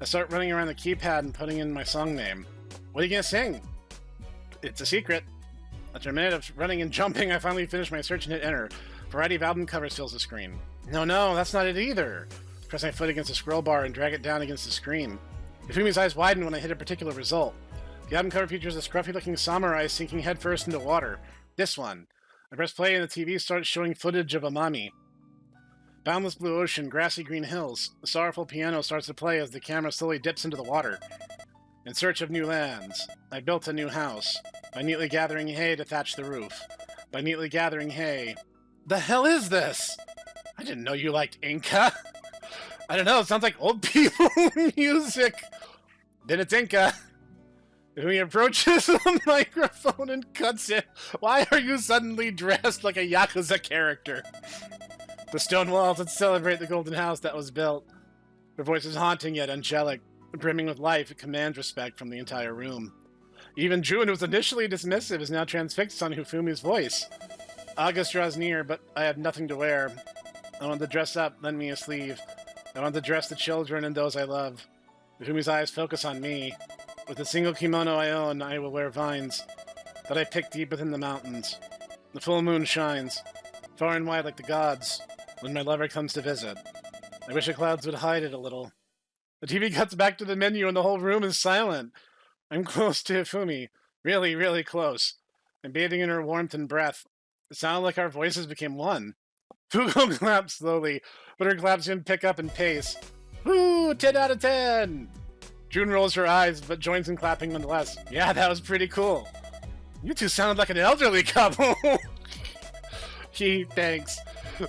I start running around the keypad and putting in my song name. What are you gonna sing? It's a secret. After a minute of running and jumping, I finally finish my search and hit enter. A variety of album covers fills the screen. No, that's not it either. Press my foot against the scroll bar and drag it down against the screen. Ifumi's eyes widen when I hit a particular result. The album cover features a scruffy-looking samurai sinking headfirst into water. This one. I press play and the TV starts showing footage of Amami. Boundless blue ocean, grassy green hills. The sorrowful piano starts to play as the camera slowly dips into the water. In search of new lands, I built a new house. By neatly gathering hay to thatch the roof. By neatly gathering hay. The hell is this? I didn't know you liked Inca. I don't know, it sounds like old people music. Then it's Inca. He approaches the microphone and cuts it. Why are you suddenly dressed like a Yakuza character? The stone walls that celebrate the golden house that was built. Her voice is haunting yet angelic. Brimming with life, it commands respect from the entire room. Even June, who was initially dismissive, is now transfixed on Hifumi's voice. August draws near, but I have nothing to wear. I want to dress up, lend me a sleeve. I want to dress the children and those I love. Hifumi's eyes focus on me. With a single kimono I own, I will wear vines that I pick deep within the mountains. The full moon shines, far and wide like the gods, when my lover comes to visit. I wish the clouds would hide it a little. The TV cuts back to the menu and the whole room is silent. I'm close to Hifumi. Really, really close. I'm bathing in her warmth and breath. It sounded like our voices became one. Fugo claps slowly, but her claps didn't pick up in pace. Woo! 10 out of 10! June rolls her eyes, but joins in clapping nonetheless. Yeah, that was pretty cool. You two sounded like an elderly couple. Thanks.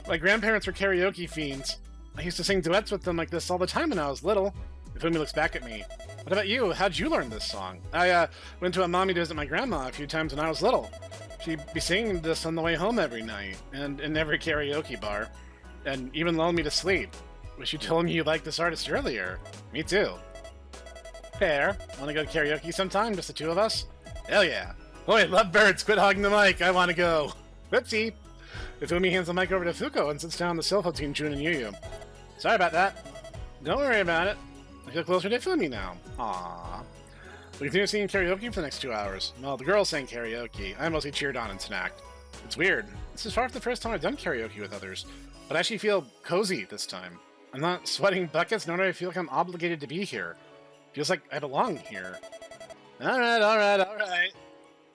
My grandparents were karaoke fiends. I used to sing duets with them like this all the time when I was little. Ifumi looks back at me. What about you? How'd you learn this song? I went to a mommy to visit my grandma a few times when I was little. She'd be singing this on the way home every night, and in every karaoke bar, and even lulled me to sleep. Wish you told me you liked this artist earlier. Me too. Fair. Wanna go to karaoke sometime, just the two of us? Hell yeah. Boy, love birds, quit hogging the mic, I wanna go. Whoopsie. Ifumi hands the mic over to Fuko and sits down on the sofa between Jun and Yuyu. Sorry about that. Don't worry about it. I feel closer to Ifumi now. Aww. We continue singing karaoke for the next 2 hours. Well, the girls sang karaoke. I mostly cheered on and snacked. It's weird. This is far from the first time I've done karaoke with others, but I actually feel cozy this time. I'm not sweating buckets, nor do I feel like I'm obligated to be here. Feels like I belong here. Alright.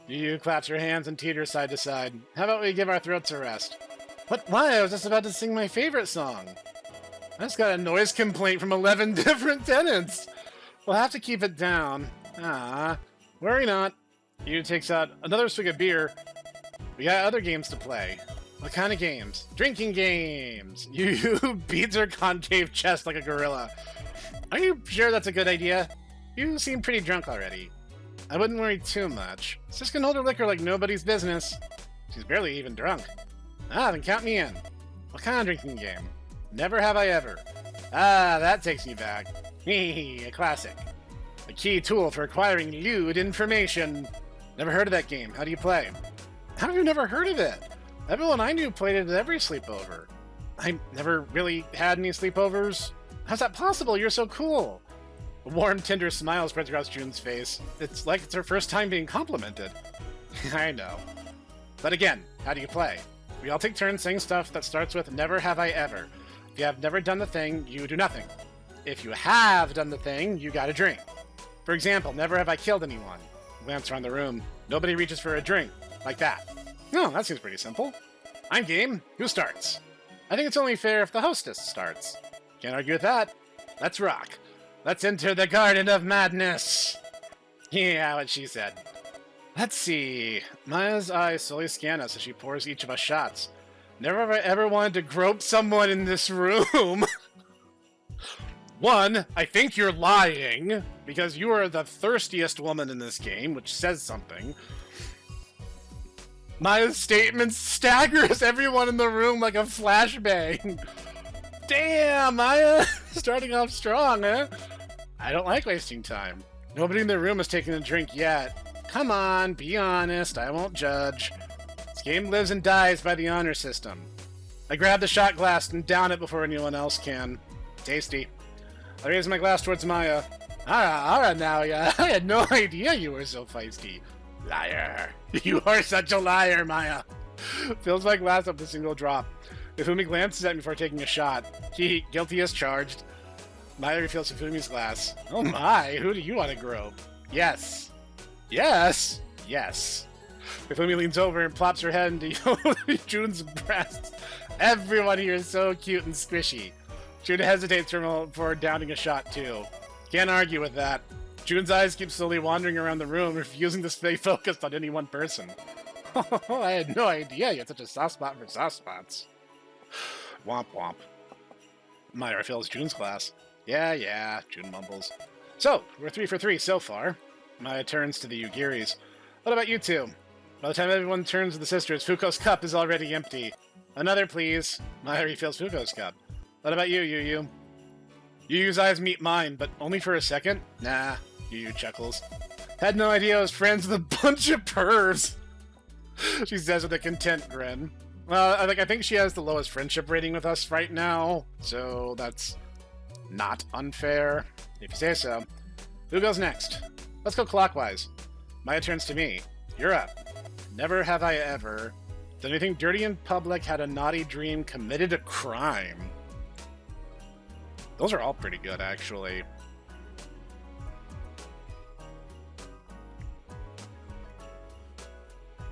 Yuyu claps her hands and teeters side to side. How about we give our throats a rest? What? Why? I was just about to sing my favorite song. I just got a noise complaint from 11 different tenants. We'll have to keep it down. Worry not. Yuyu takes out another swig of beer. We got other games to play. What kind of games? Drinking games! Yuyu beats her concave chest like a gorilla. Are you sure that's a good idea? You seem pretty drunk already. I wouldn't worry too much. Sis can hold her liquor like nobody's business. She's barely even drunk. Then count me in. What kind of drinking game? Never have I ever. That takes me back. A classic. A key tool for acquiring lewd information. Never heard of that game. How do you play? How have you never heard of it? Everyone I knew played it at every sleepover. I never really had any sleepovers. How's that possible? You're so cool. A warm, tender smile spreads across June's face. It's like it's her first time being complimented. I know. But again, how do you play? We all take turns saying stuff that starts with never have I ever. If you have never done the thing, you do nothing. If you have done the thing, you got a drink. For example, never have I killed anyone. Glance around the room. Nobody reaches for a drink. Like that. Oh, that seems pretty simple. I'm game. Who starts? I think it's only fair if the hostess starts. Can't argue with that. Let's rock. Let's enter the Garden of Madness. Yeah, what she said. Let's see. Maya's eyes slowly scan us as she pours each of us shots. Never have I ever wanted to grope someone in this room. 1, I think you're lying, because you are the thirstiest woman in this game, which says something. Maya's statement staggers everyone in the room like a flashbang. Damn, Maya! Starting off strong, eh? I don't like wasting time. Nobody in the room has taken a drink yet. Come on, be honest, I won't judge. This game lives and dies by the honor system. I grab the shot glass and down it before anyone else can. Tasty. I raise my glass towards Maya. Alright now, yeah. I had no idea you were so feisty. Liar. You are such a liar, Maya. Fills my glass up with a single drop. Hifumi glances at me before taking a shot. He, guilty as charged. Maya refills Hifumi's glass. Oh my, who do you want to grope? Yes. Yes? Yes. Hifumi leans over and plops her head into Jun's breast. Everyone here is so cute and squishy. Jun hesitates before downing a shot, too. Can't argue with that. Jun's eyes keep slowly wandering around the room, refusing to stay focused on any one person. Oh, I had no idea you had such a soft spot for soft spots. Womp womp. Maya refills Jun's glass. Yeah, Jun mumbles. So, we're 3 for 3 so far. Maya turns to the Yugiris. What about you two? By the time everyone turns to the sisters, Fuko's cup is already empty. Another, please. Maya refills Fuko's cup. What about you, Yu? Yu's eyes meet mine, but only for a second? Nah, Yu chuckles. Had no idea I was friends with a bunch of pervs. She says with a content grin. Well, I think she has the lowest friendship rating with us right now, so that's not unfair, if you say so. Who goes next? Let's go clockwise. Maya turns to me. You're up. Never have I ever done anything dirty in public, had a naughty dream, committed a crime. Those are all pretty good, actually.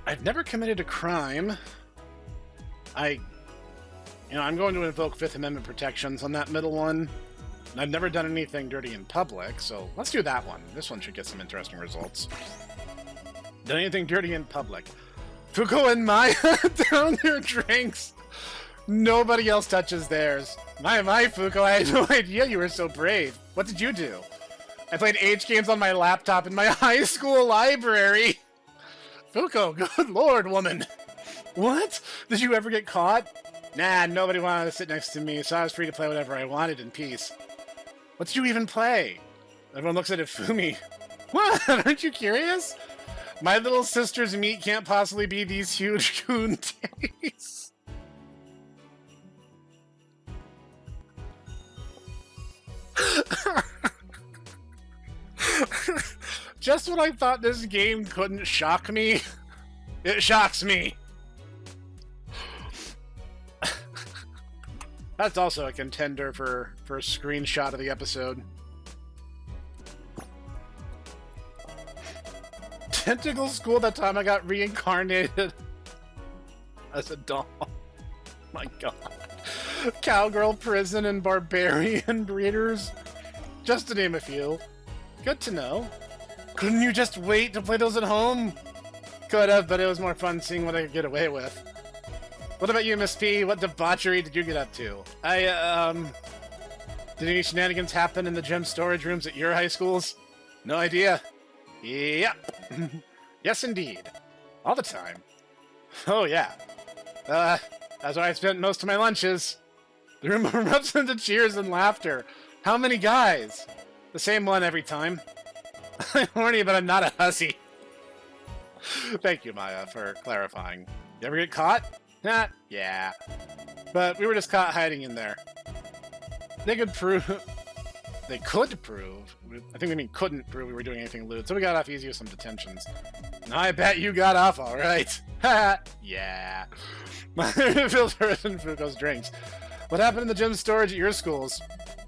I've never committed a crime. I'm going to invoke Fifth Amendment protections on that middle one. And I've never done anything dirty in public, so let's do that one. This one should get some interesting results. Done anything dirty in public. Fuko and Maya down their drinks. Nobody else touches theirs. My, Fuko, I had no idea you were so brave. What did you do? I played H games on my laptop in my high school library. Fuko, good lord, woman. What? Did you ever get caught? Nah, nobody wanted to sit next to me, so I was free to play whatever I wanted in peace. What did you even play? Everyone looks at Hifumi. What? Aren't you curious? My little sister's meat can't possibly be these huge coon tastes. Just when I thought this game couldn't shock me, it shocks me. That's also a contender for a screenshot of the episode. Tentacle school that time I got reincarnated as a doll. My god. Cowgirl prison and barbarian breeders. Just to name a few. Good to know. Couldn't you just wait to play those at home? Could have, but it was more fun seeing what I could get away with. What about you, Miss P? What debauchery did you get up to? Did any shenanigans happen in the gym storage rooms at your high schools? No idea. Yep. Yes, indeed. All the time. Oh, yeah. That's where I spent most of my lunches. The room erupts into cheers and laughter. How many guys? The same one every time. I'm horny, but I'm not a hussy. Thank you, Maya, for clarifying. You ever get caught? Yeah. But we were just caught hiding in there. They could prove... they could prove, I think they mean couldn't prove we were doing anything lewd, so we got off easy with some detentions. And I bet you got off all right. Ha! Yeah. My feels worse than Fuko's drinks. What happened in the gym storage at your schools?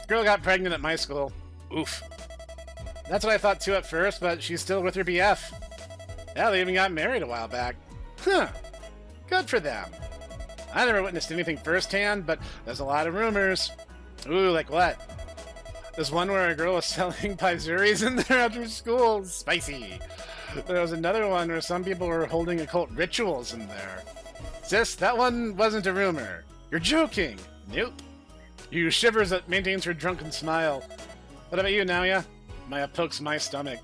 Girl got pregnant at my school. Oof. That's what I thought too at first, but she's still with her BF. Yeah, they even got married a while back. Huh. Good for them. I never witnessed anything firsthand, but there's a lot of rumors. Ooh, like what? There's one where a girl was selling paizuris in there after school. Spicy. There was another one where some people were holding occult rituals in there. Sis, that one wasn't a rumor. You're joking. Nope. You shivers that maintains her drunken smile. What about you, Naoya? Maya pokes my stomach.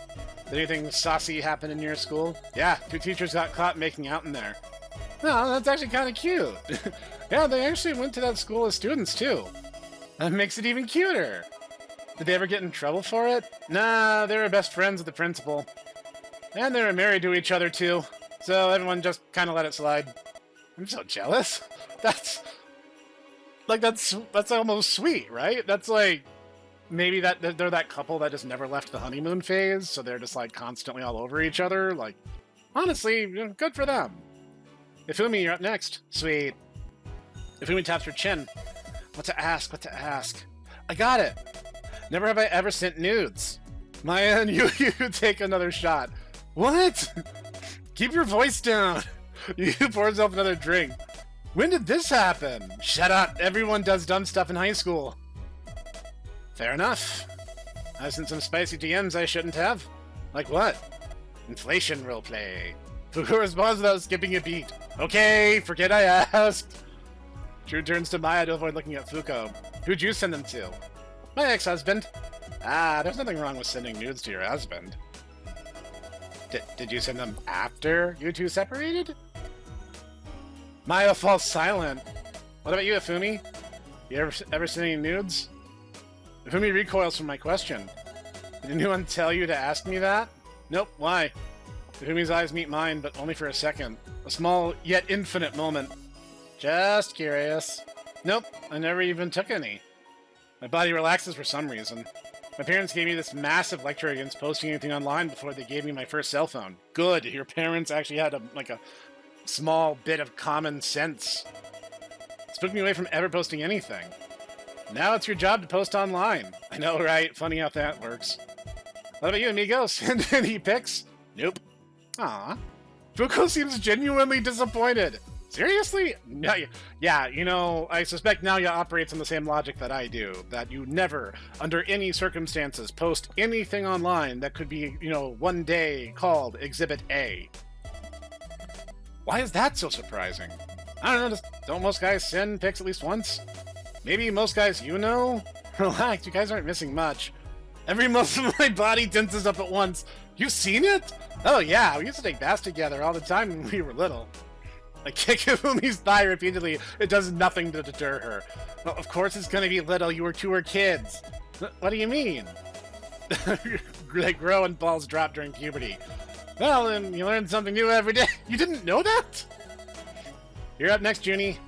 Did anything saucy happen in your school? Yeah, 2 teachers got caught making out in there. No, that's actually kind of cute. Yeah, they actually went to that school as students, too. That makes it even cuter. Did they ever get in trouble for it? Nah, they were best friends with the principal. And they were married to each other, too. So everyone just kind of let it slide. I'm so jealous. That's almost sweet, right? That's like, maybe that they're that couple that just never left the honeymoon phase, so they're just like constantly all over each other. Like, honestly, good for them. Ifumi, you're up next. Sweet. Ifumi taps her chin. What to ask? What to ask? I got it. Never have I ever sent nudes. Maya and you take another shot. What? Keep your voice down. You pour yourself another drink. When did this happen? Shut up. Everyone does dumb stuff in high school. Fair enough. I've sent some spicy DMs I shouldn't have. Like what? Inflation roleplay. Fuku responds without skipping a beat. Okay, forget I asked. Drew turns to Maya to avoid looking at Fuko. Who'd you send them to? My ex-husband. Ah, there's nothing wrong with sending nudes to your husband. Did you send them after you two separated? Maya falls silent. What about you, Ifumi? You ever seen any nudes? Ifumi recoils from my question. Did anyone tell you to ask me that? Nope, why? Ifumi's eyes meet mine, but only for a second. A small, yet infinite moment. Just curious. Nope, I never even took any. My body relaxes for some reason. My parents gave me this massive lecture against posting anything online before they gave me my first cell phone. Good, your parents actually had a small bit of common sense. It took me away from ever posting anything. Now it's your job to post online. I know, right? Funny how that works. What about you, amigo? Send any pics? Nope. Aw. Fuko seems genuinely disappointed. Seriously? No, yeah, I suspect Naoya operates on the same logic that I do. That you never, under any circumstances, post anything online that could be, one day called Exhibit A. Why is that so surprising? I don't know, don't most guys send pics at least once? Maybe most guys Relax, you guys aren't missing much. Every muscle of my body tenses up at once. You've seen it? Oh yeah, we used to take baths together all the time when we were little. I kick Ifumi's thigh repeatedly. It does nothing to deter her. Well, of course it's gonna be little. You two were kids. What do you mean? They grow and balls drop during puberty. Well, then you learn something new every day. You didn't know that? You're up next, Junie.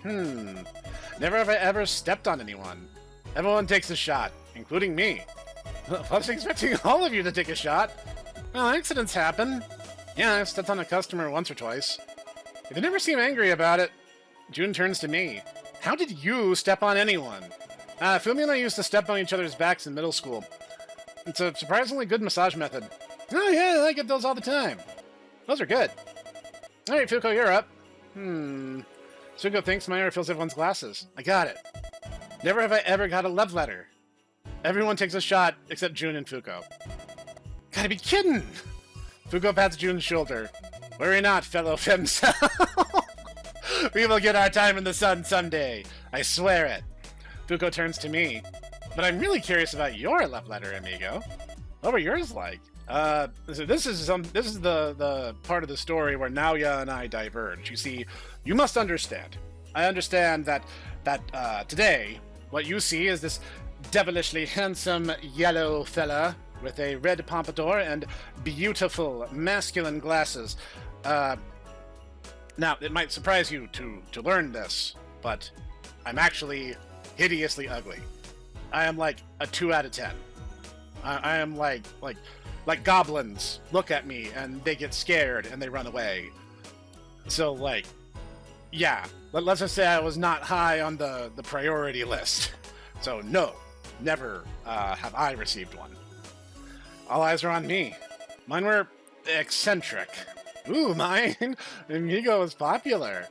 Never have I ever stepped on anyone. Everyone takes a shot, including me. I was expecting all of you to take a shot. Well, accidents happen. Yeah, I've stepped on a customer once or twice. If you never seem angry about it, June turns to me. How did you step on anyone? Fumi and I used to step on each other's backs in middle school. It's a surprisingly good massage method. Oh yeah, I get those all the time. Those are good. Alright, Fuko, you're up. Sugo thinks Maya fills everyone's glasses. I got it. Never have I ever got a love letter. Everyone takes a shot except June and Fuko. Gotta be kidding! Fuko pats June's shoulder. Worry not, fellow femcel. We will get our time in the sun someday. I swear it. Fuko turns to me. But I'm really curious about your love letter, amigo. What were yours like? This is the part of the story where Naoya and I diverge. You see, you must understand. I understand that today, what you see is this devilishly handsome yellow fella with a red pompadour and beautiful masculine glasses. Now, it might surprise you to learn this, but I'm actually hideously ugly. I am like a 2 out of 10. I am like goblins look at me and they get scared and they run away. So like, yeah, let's just say I was not high on the priority list. So no, never have I received one. All eyes are on me. Mine were eccentric. Ooh, mine. Amigo was popular.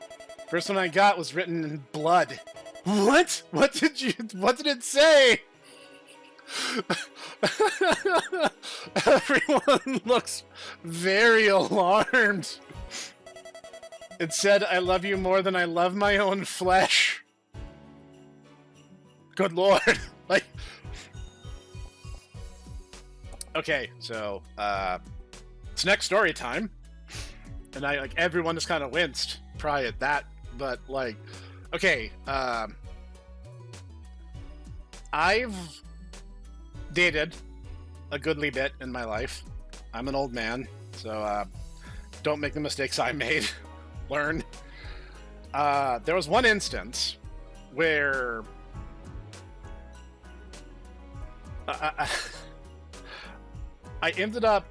First one I got was written in blood. What? What did it say? Everyone looks very alarmed. It said, I love you more than I love my own flesh. Good lord. Like, okay, so, Snek story time. And everyone just kind of winced probably at that, but like, okay, I've dated a goodly bit in my life. I'm an old man, so don't make the mistakes I made. Learn. There was one instance where I ended up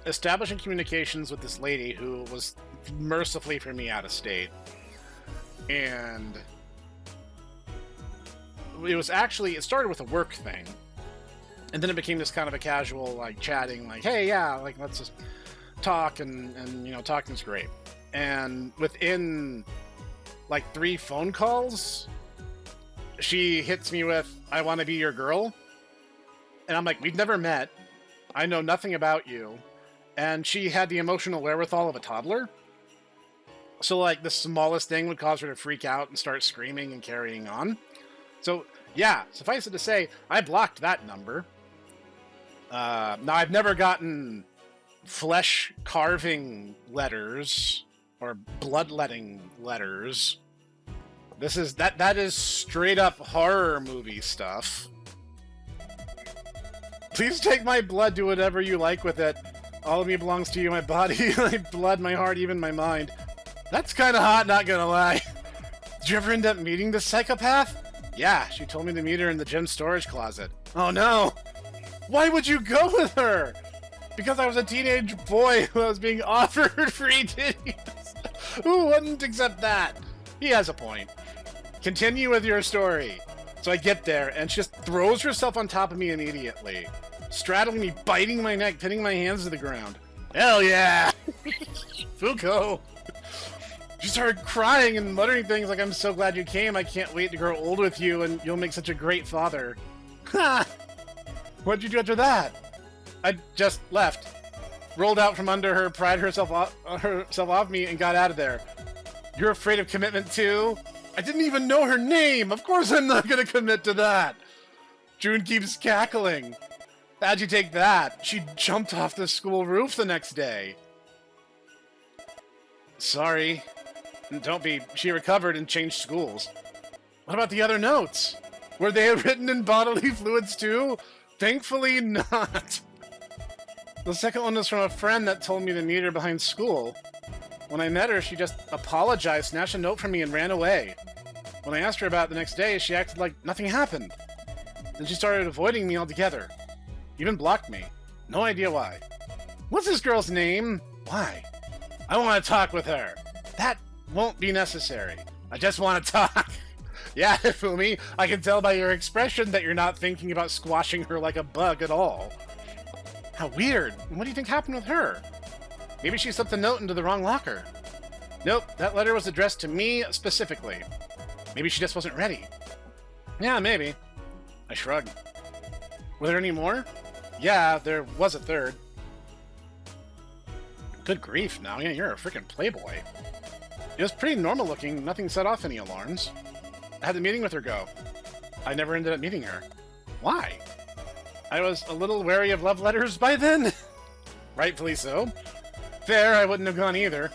establishing communications with this lady who was mercifully for me out of state. And it started with a work thing. And then it became this kind of a casual, like, chatting, like, hey, yeah, like, let's just talk, and you know, talking's great. And within, like, 3 phone calls, she hits me with, I want to be your girl. And I'm like, we've never met. I know nothing about you. And she had the emotional wherewithal of a toddler. So, like, the smallest thing would cause her to freak out and start screaming and carrying on. So, yeah, suffice it to say, I blocked that number. Now, I've never gotten flesh-carving letters or bloodletting letters. That is straight-up horror movie stuff. Please take my blood, do whatever you like with it. All of me belongs to you, my body, my blood, my heart, even my mind. That's kind of hot, not gonna lie. Did you ever end up meeting this psychopath? Yeah, she told me to meet her in the gym storage closet. Oh no! Why would you go with her? Because I was a teenage boy who was being offered free titties. Who wouldn't accept that? He has a point. Continue with your story. So I get there, and she just throws herself on top of me immediately, straddling me, biting my neck, pinning my hands to the ground. Hell yeah! Fuko! She started crying and muttering things like, I'm so glad you came, I can't wait to grow old with you, and you'll make such a great father. Ha! What'd you do after that? I just left. Rolled out from under her, pried herself off me, and got out of there. You're afraid of commitment too? I didn't even know her name! Of course I'm not gonna commit to that! June keeps cackling. How'd you take that? She jumped off the school roof the next day. Sorry. Don't be. She recovered and changed schools. What about the other notes? Were they written in bodily fluids too? Thankfully not. The second one was from a friend that told me to meet her behind school. When I met her, she just apologized, snatched a note from me, and ran away. When I asked her about it the next day, she acted like nothing happened. Then she started avoiding me altogether. Even blocked me. No idea why. What's this girl's name? Why? I want to talk with her. That won't be necessary. I just want to talk. Yeah, Fumi, I can tell by your expression that you're not thinking about squashing her like a bug at all. How weird. What do you think happened with her? Maybe she slipped the note into the wrong locker. Nope, that letter was addressed to me specifically. Maybe she just wasn't ready. Yeah, maybe. I shrugged. Were there any more? Yeah, there was a third. Good grief, now, yeah, you're a freaking playboy. It was pretty normal looking, nothing set off any alarms. I had the meeting with her go. I never ended up meeting her. Why? I was a little wary of love letters by then. Rightfully so. Fair, I wouldn't have gone either.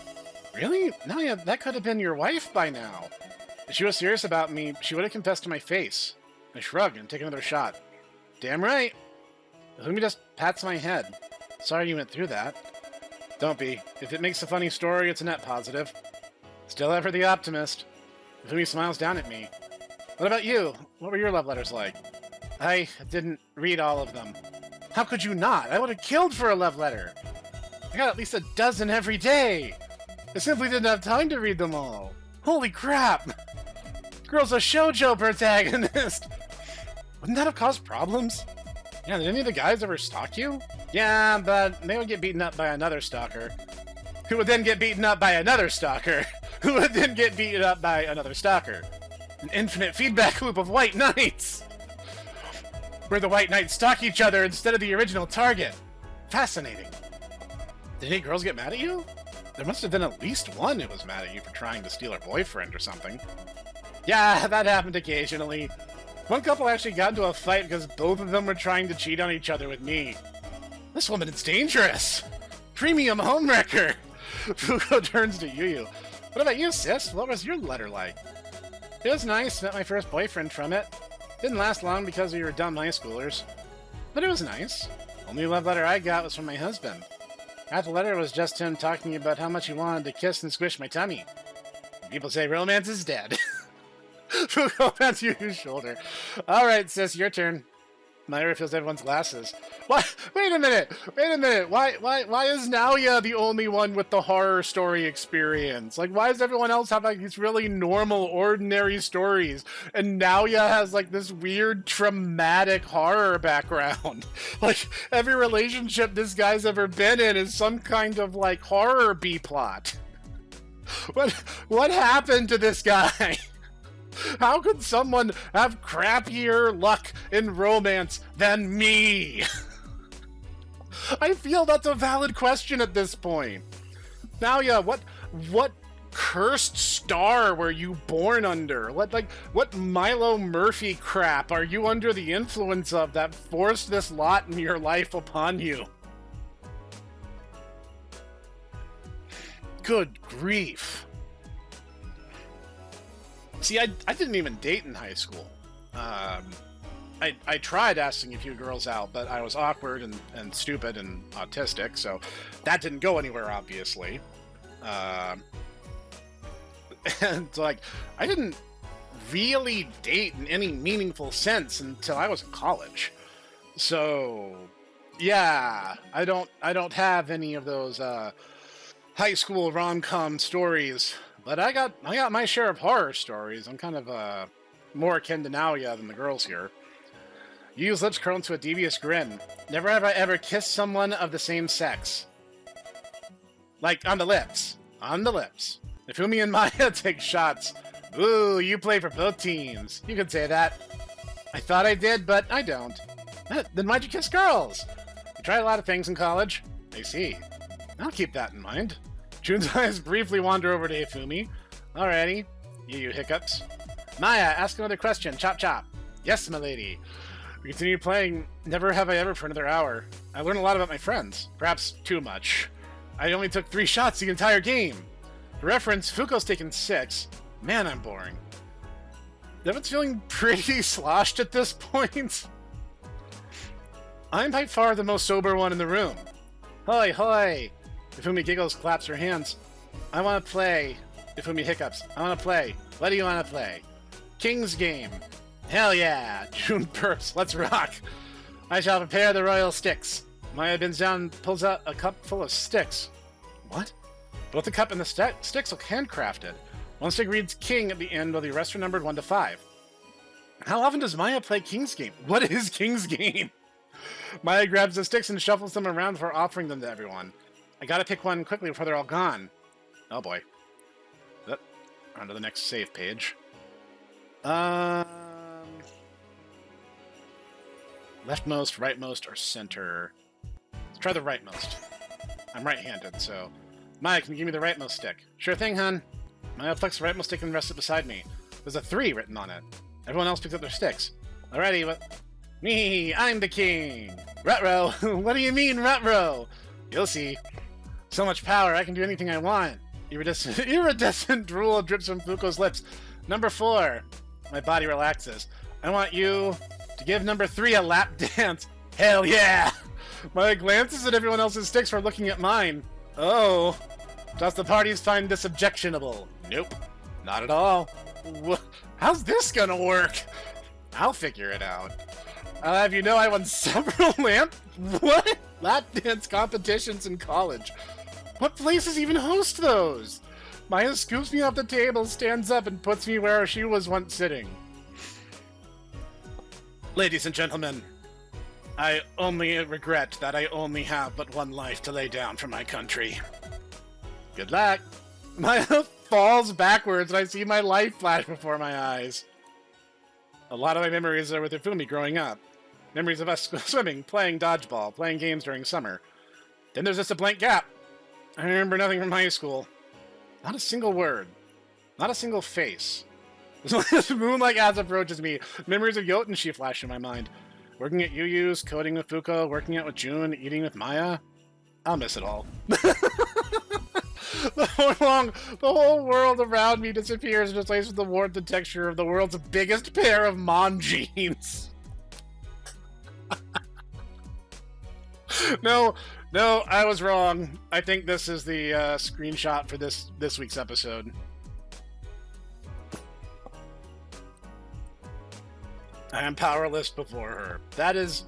Really? Nadia, that could have been your wife by now. If she was serious about me, she would have confessed to my face. I shrugged and took another shot. Damn right. Humi just pats my head. Sorry you went through that. Don't be. If it makes a funny story, it's a net positive. Still ever the optimist. Humi smiles down at me. What about you? What were your love letters like? I didn't read all of them. How could you not? I would have killed for a love letter. I got at least a dozen every day. I simply didn't have time to read them all. Holy crap! Girl's a shoujo protagonist! Wouldn't that have caused problems? Yeah, did any of the guys ever stalk you? Yeah, but they would get beaten up by another stalker. Who would then get beaten up by another stalker. Who would then get beaten up by another stalker. An infinite feedback loop of white knights! Where the white knights stalk each other instead of the original target. Fascinating. Did any girls get mad at you? There must have been at least one who was mad at you for trying to steal her boyfriend or something. Yeah, that happened occasionally. One couple actually got into a fight because both of them were trying to cheat on each other with me. This woman is dangerous! Premium homewrecker! Fuko turns to Yu. What about you, sis? What was your letter like? It was nice. Met my first boyfriend from it. Didn't last long because we were dumb high schoolers. But it was nice. Only love letter I got was from my husband. Half the letter was just him talking about how much he wanted to kiss and squish my tummy. People say romance is dead. Fuko pats Yu's shoulder. Alright, sis, your turn. Myra fills everyone's glasses. What? Wait a minute! Wait a minute! Why is Naoya the only one with the horror story experience? Like, why does everyone else have, like, these really normal, ordinary stories? And Naoya has, like, this weird, traumatic horror background. Like, every relationship this guy's ever been in is some kind of, like, horror B-plot. What happened to this guy? How could someone have crappier luck in romance than me? I feel that's a valid question at this point. Now, yeah, what cursed star were you born under? What Milo Murphy crap are you under the influence of that forced this lot in your life upon you? Good grief. See, I didn't even date in high school. I tried asking a few girls out, but I was awkward and stupid and autistic, so that didn't go anywhere, obviously. And, like, I didn't really date in any meaningful sense until I was in college. So, yeah, I don't have any of those high school rom-com stories. But I got my share of horror stories. I'm kind of more akin to Naoya than the girls here. Yu's lips curl into a devious grin. Never have I ever kissed someone of the same sex. Like, on the lips. On the lips. Ifumi and Maya take shots. Ooh, you play for both teams. You could say that. I thought I did, but I don't. Then why'd you kiss girls? You tried a lot of things in college. I see. I'll keep that in mind. Jun's eyes briefly wander over to Ifumi. Alrighty. Yu hiccups. Maya, ask another question. Chop chop. Yes, my lady. We continue playing Never Have I Ever for another hour. I learned a lot about my friends. Perhaps too much. I only took 3 shots the entire game. For reference, Fuko's taken 6. Man, I'm boring. Devin's feeling pretty sloshed at this point. I'm by far the most sober one in the room. Hoi, hoi. Ifumi giggles, claps her hands. I want to play. Ifumi hiccups. I want to play. What do you want to play? King's Game. Hell yeah. June burps. Let's rock. I shall prepare the royal sticks. Maya bends down and pulls out a cup full of sticks. What? Both the cup and the sticks look handcrafted. One stick reads King at the end while the rest are numbered 1 to 5. How often does Maya play King's Game? What is King's Game? Maya grabs the sticks and shuffles them around before offering them to everyone. I gotta pick one quickly before they're all gone. Oh boy. On to the next save page. Leftmost, rightmost, or center? Let's try the rightmost. I'm right-handed, so... Maya, can you give me the rightmost stick? Sure thing, hun. Maya flicks the rightmost stick and rests it beside me. There's a 3 written on it. Everyone else picks up their sticks. Alrighty, what... Me, I'm the king! Rutro! What do you mean, Rutro? You'll see. So much power, I can do anything I want. Iridescent drool drips from Fuko's lips. Number 4. My body relaxes. I want you to give number 3 a lap dance. Hell yeah! Maya glances at everyone else's sticks for looking at mine. Oh. Does the parties find this objectionable? Nope. Not at all. How's this gonna work? I'll figure it out. I'll have you know I won several lap dance competitions in college. What places even host those? Maya scoops me off the table, stands up, and puts me where she was once sitting. Ladies and gentlemen, I only regret that I only have but one life to lay down for my country. Good luck. Maya falls backwards and I see my life flash before my eyes. A lot of my memories are with Ifumi growing up. Memories of us swimming, playing dodgeball, playing games during summer. Then there's just a blank gap. I remember nothing from high school. Not a single word. Not a single face. As moonlight as approaches me, memories of Yotenshi flash in my mind. Working at Yuyu's, coding with Fuko, working out with June, eating with Maya. I'll miss it all. The whole world around me disappears and replaced with the warmth and texture of the world's biggest pair of mom jeans. No, I was wrong. I think this is the screenshot for this week's episode. I am powerless before her. That is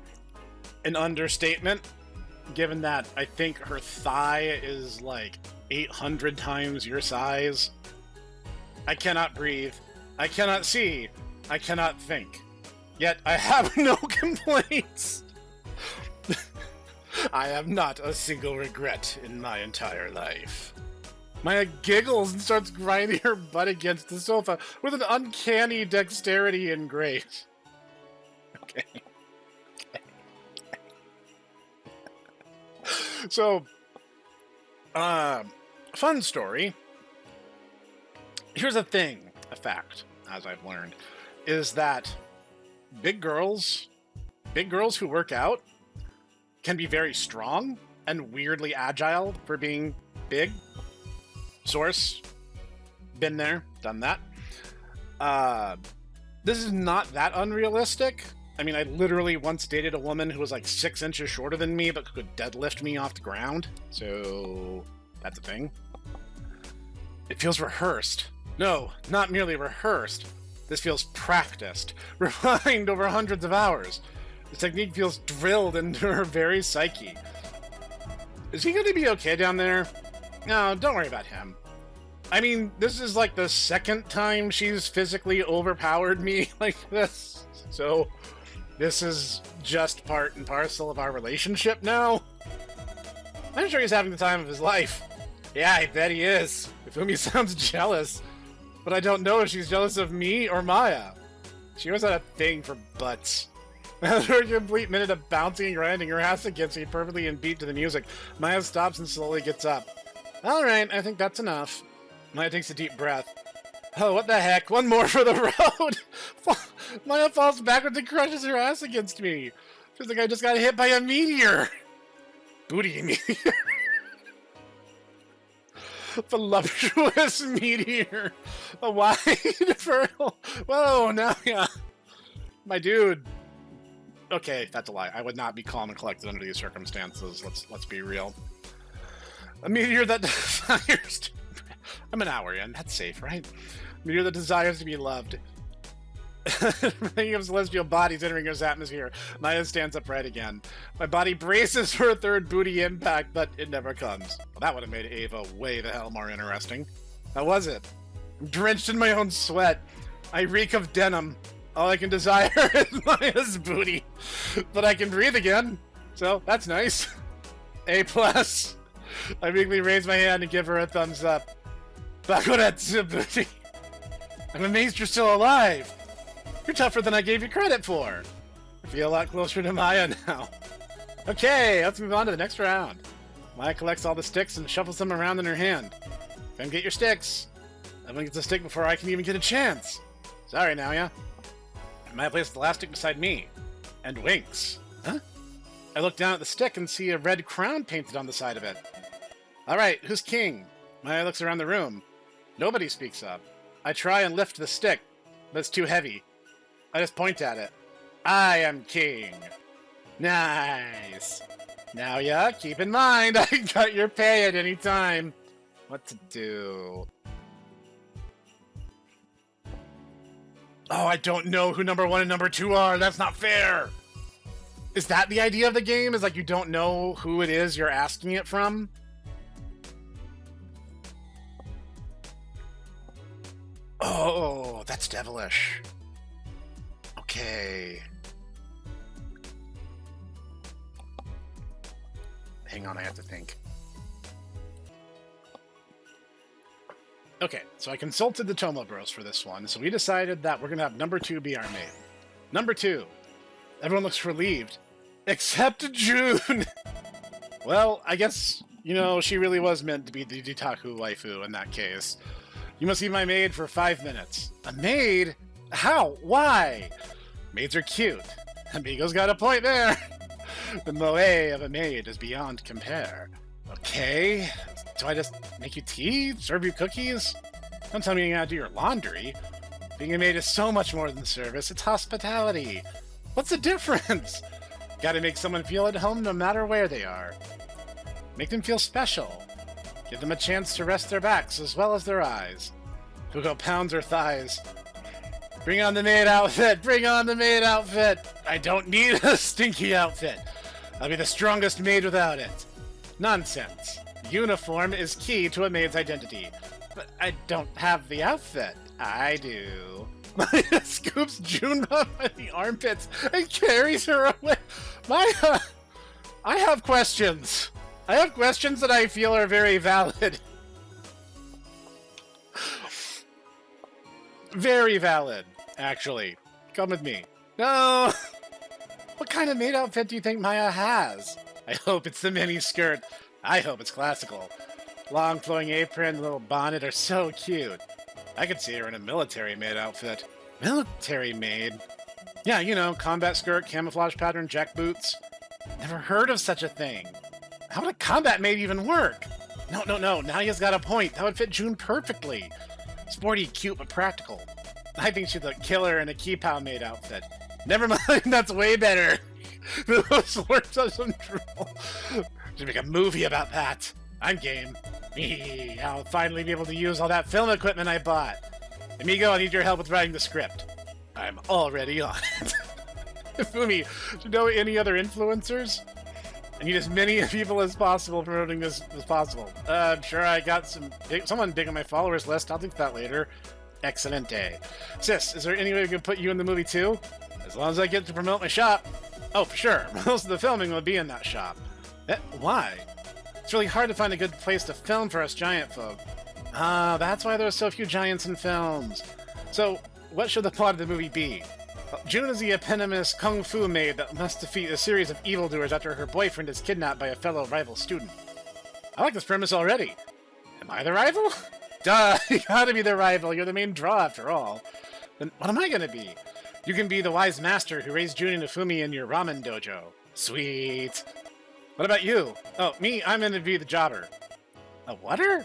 an understatement, given that I think her thigh is like 800 times your size. I cannot breathe. I cannot see. I cannot think. Yet I have no complaints. I have not a single regret in my entire life. Maya giggles and starts grinding her butt against the sofa with an uncanny dexterity and grace. Okay. So, fun story. Here's a fact, as I've learned, is that big girls who work out can be very strong and weirdly agile for being big. Source, been there, done that. This is not that unrealistic. I mean, I literally once dated a woman who was like 6 inches shorter than me, but could deadlift me off the ground. So, that's a thing. It feels rehearsed. No, not merely rehearsed. This feels practiced, refined over hundreds of hours. The technique feels drilled into her very psyche. Is he going to be okay down there? No, don't worry about him. I mean, this is like the second time she's physically overpowered me like this. So, this is just part and parcel of our relationship now. I'm sure he's having the time of his life. Yeah, I bet he is. Ifumi sounds jealous. But I don't know if she's jealous of me or Maya. She always had a thing for butts. After a complete minute of bouncing and grinding her ass against me perfectly in beat to the music, Maya stops and slowly gets up. Alright, I think that's enough. Maya takes a deep breath. Oh, what the heck? One more for the road! Maya falls backwards and crushes her ass against me. Feels like I just got hit by a meteor. Booty meteor. Voluptuous meteor. A wide fertile. Whoa, now yeah. My dude. Okay, that's a lie. I would not be calm and collected under these circumstances. Let's be real. A meteor that desires. I'm an hour in. That's safe, right? A meteor that desires to be loved. Thinking of celestial bodies entering Earth's atmosphere. Maya stands upright again. My body braces for a third booty impact, but it never comes. Well, that would have made Ava way the hell more interesting. How was it? I'm drenched in my own sweat. I reek of denim. All I can desire is Maya's booty. But I can breathe again. So, that's nice. A+. I weakly raise my hand and give her a thumbs up. Bakuretsu booty. I'm amazed you're still alive. You're tougher than I gave you credit for. I feel a lot closer to Maya now. Okay, let's move on to the next round. Maya collects all the sticks and shuffles them around in her hand. Come get your sticks. Everyone gets a stick before I can even get a chance. Sorry, Naoya. Maya places the last stick beside me. And winks. Huh? I look down at the stick and see a red crown painted on the side of it. Alright, who's king? Maya looks around the room. Nobody speaks up. I try and lift the stick, but it's too heavy. I just point at it. I am king. Nice. Now, yeah, keep in mind, I can cut your pay at any time. What to do? Oh, I don't know who number 1 and number 2 are. That's not fair. Is that the idea of the game? Is like you don't know who it is you're asking it from? Oh, that's devilish. Okay. Hang on, I have to think. Okay, so I consulted the Tomo Bros for this one, so we decided that we're going to have number 2 be our main. Number 2. Everyone looks relieved. Except June! Well, I guess, you know, she really was meant to be the Ditaku waifu in that case. You must be my maid for 5 minutes. A maid? How? Why? Maids are cute. Amigo's got a point there. The moe of a maid is beyond compare. Okay, do I just make you tea? Serve you cookies? Don't tell me you gotta do your laundry. Being a maid is so much more than service, it's hospitality. What's the difference? Gotta make someone feel at home no matter where they are. Make them feel special. Give them a chance to rest their backs as well as their eyes. Fuko pounds her thighs. Bring on the maid outfit! Bring on the maid outfit! I don't need a stinky outfit. I'll be the strongest maid without it. Nonsense. Uniform is key to a maid's identity. But I don't have the outfit. I do. Maya scoops June up by the armpits and carries her away. Maya, I have questions. I have questions that I feel are very valid. Very valid, actually. Come with me. No! What kind of maid outfit do you think Maya has? I hope it's the mini skirt. I hope it's classical. Long flowing apron and little bonnet are so cute. I could see her in a military maid outfit. Military maid? Yeah, you know, combat skirt, camouflage pattern, jack boots. Never heard of such a thing. How would a combat maid even work? No. Nadia's got a point. That would fit June perfectly. Sporty, cute, but practical. I think she'd look killer in a Kipow maid outfit. Never mind, that's way better. Those words are some drool. Should make a movie about that. I'm game. Me, I'll finally be able to use all that film equipment I bought. Amigo, I need your help with writing the script. I'm already on it. Fumi, do you know any other influencers? I need as many people as possible promoting this as possible. I'm sure I got someone big on my followers list. I'll think that later. Excellent day. Sis, is there any way we can put you in the movie too? As long as I get to promote my shop. Oh, for sure. Most of the filming will be in that shop. Why? It's really hard to find a good place to film for us giant folk. Ah, that's why there are so few giants in films. So, what should the plot of the movie be? Well, June is the eponymous kung fu maid that must defeat a series of evildoers after her boyfriend is kidnapped by a fellow rival student. I like this premise already. Am I the rival? Duh, you gotta be the rival. You're the main draw after all. Then what am I gonna be? You can be the wise master who raised June and Fumi in your ramen dojo. Sweet. What about you? Oh, me, I'm gonna be the jobber. A whatter?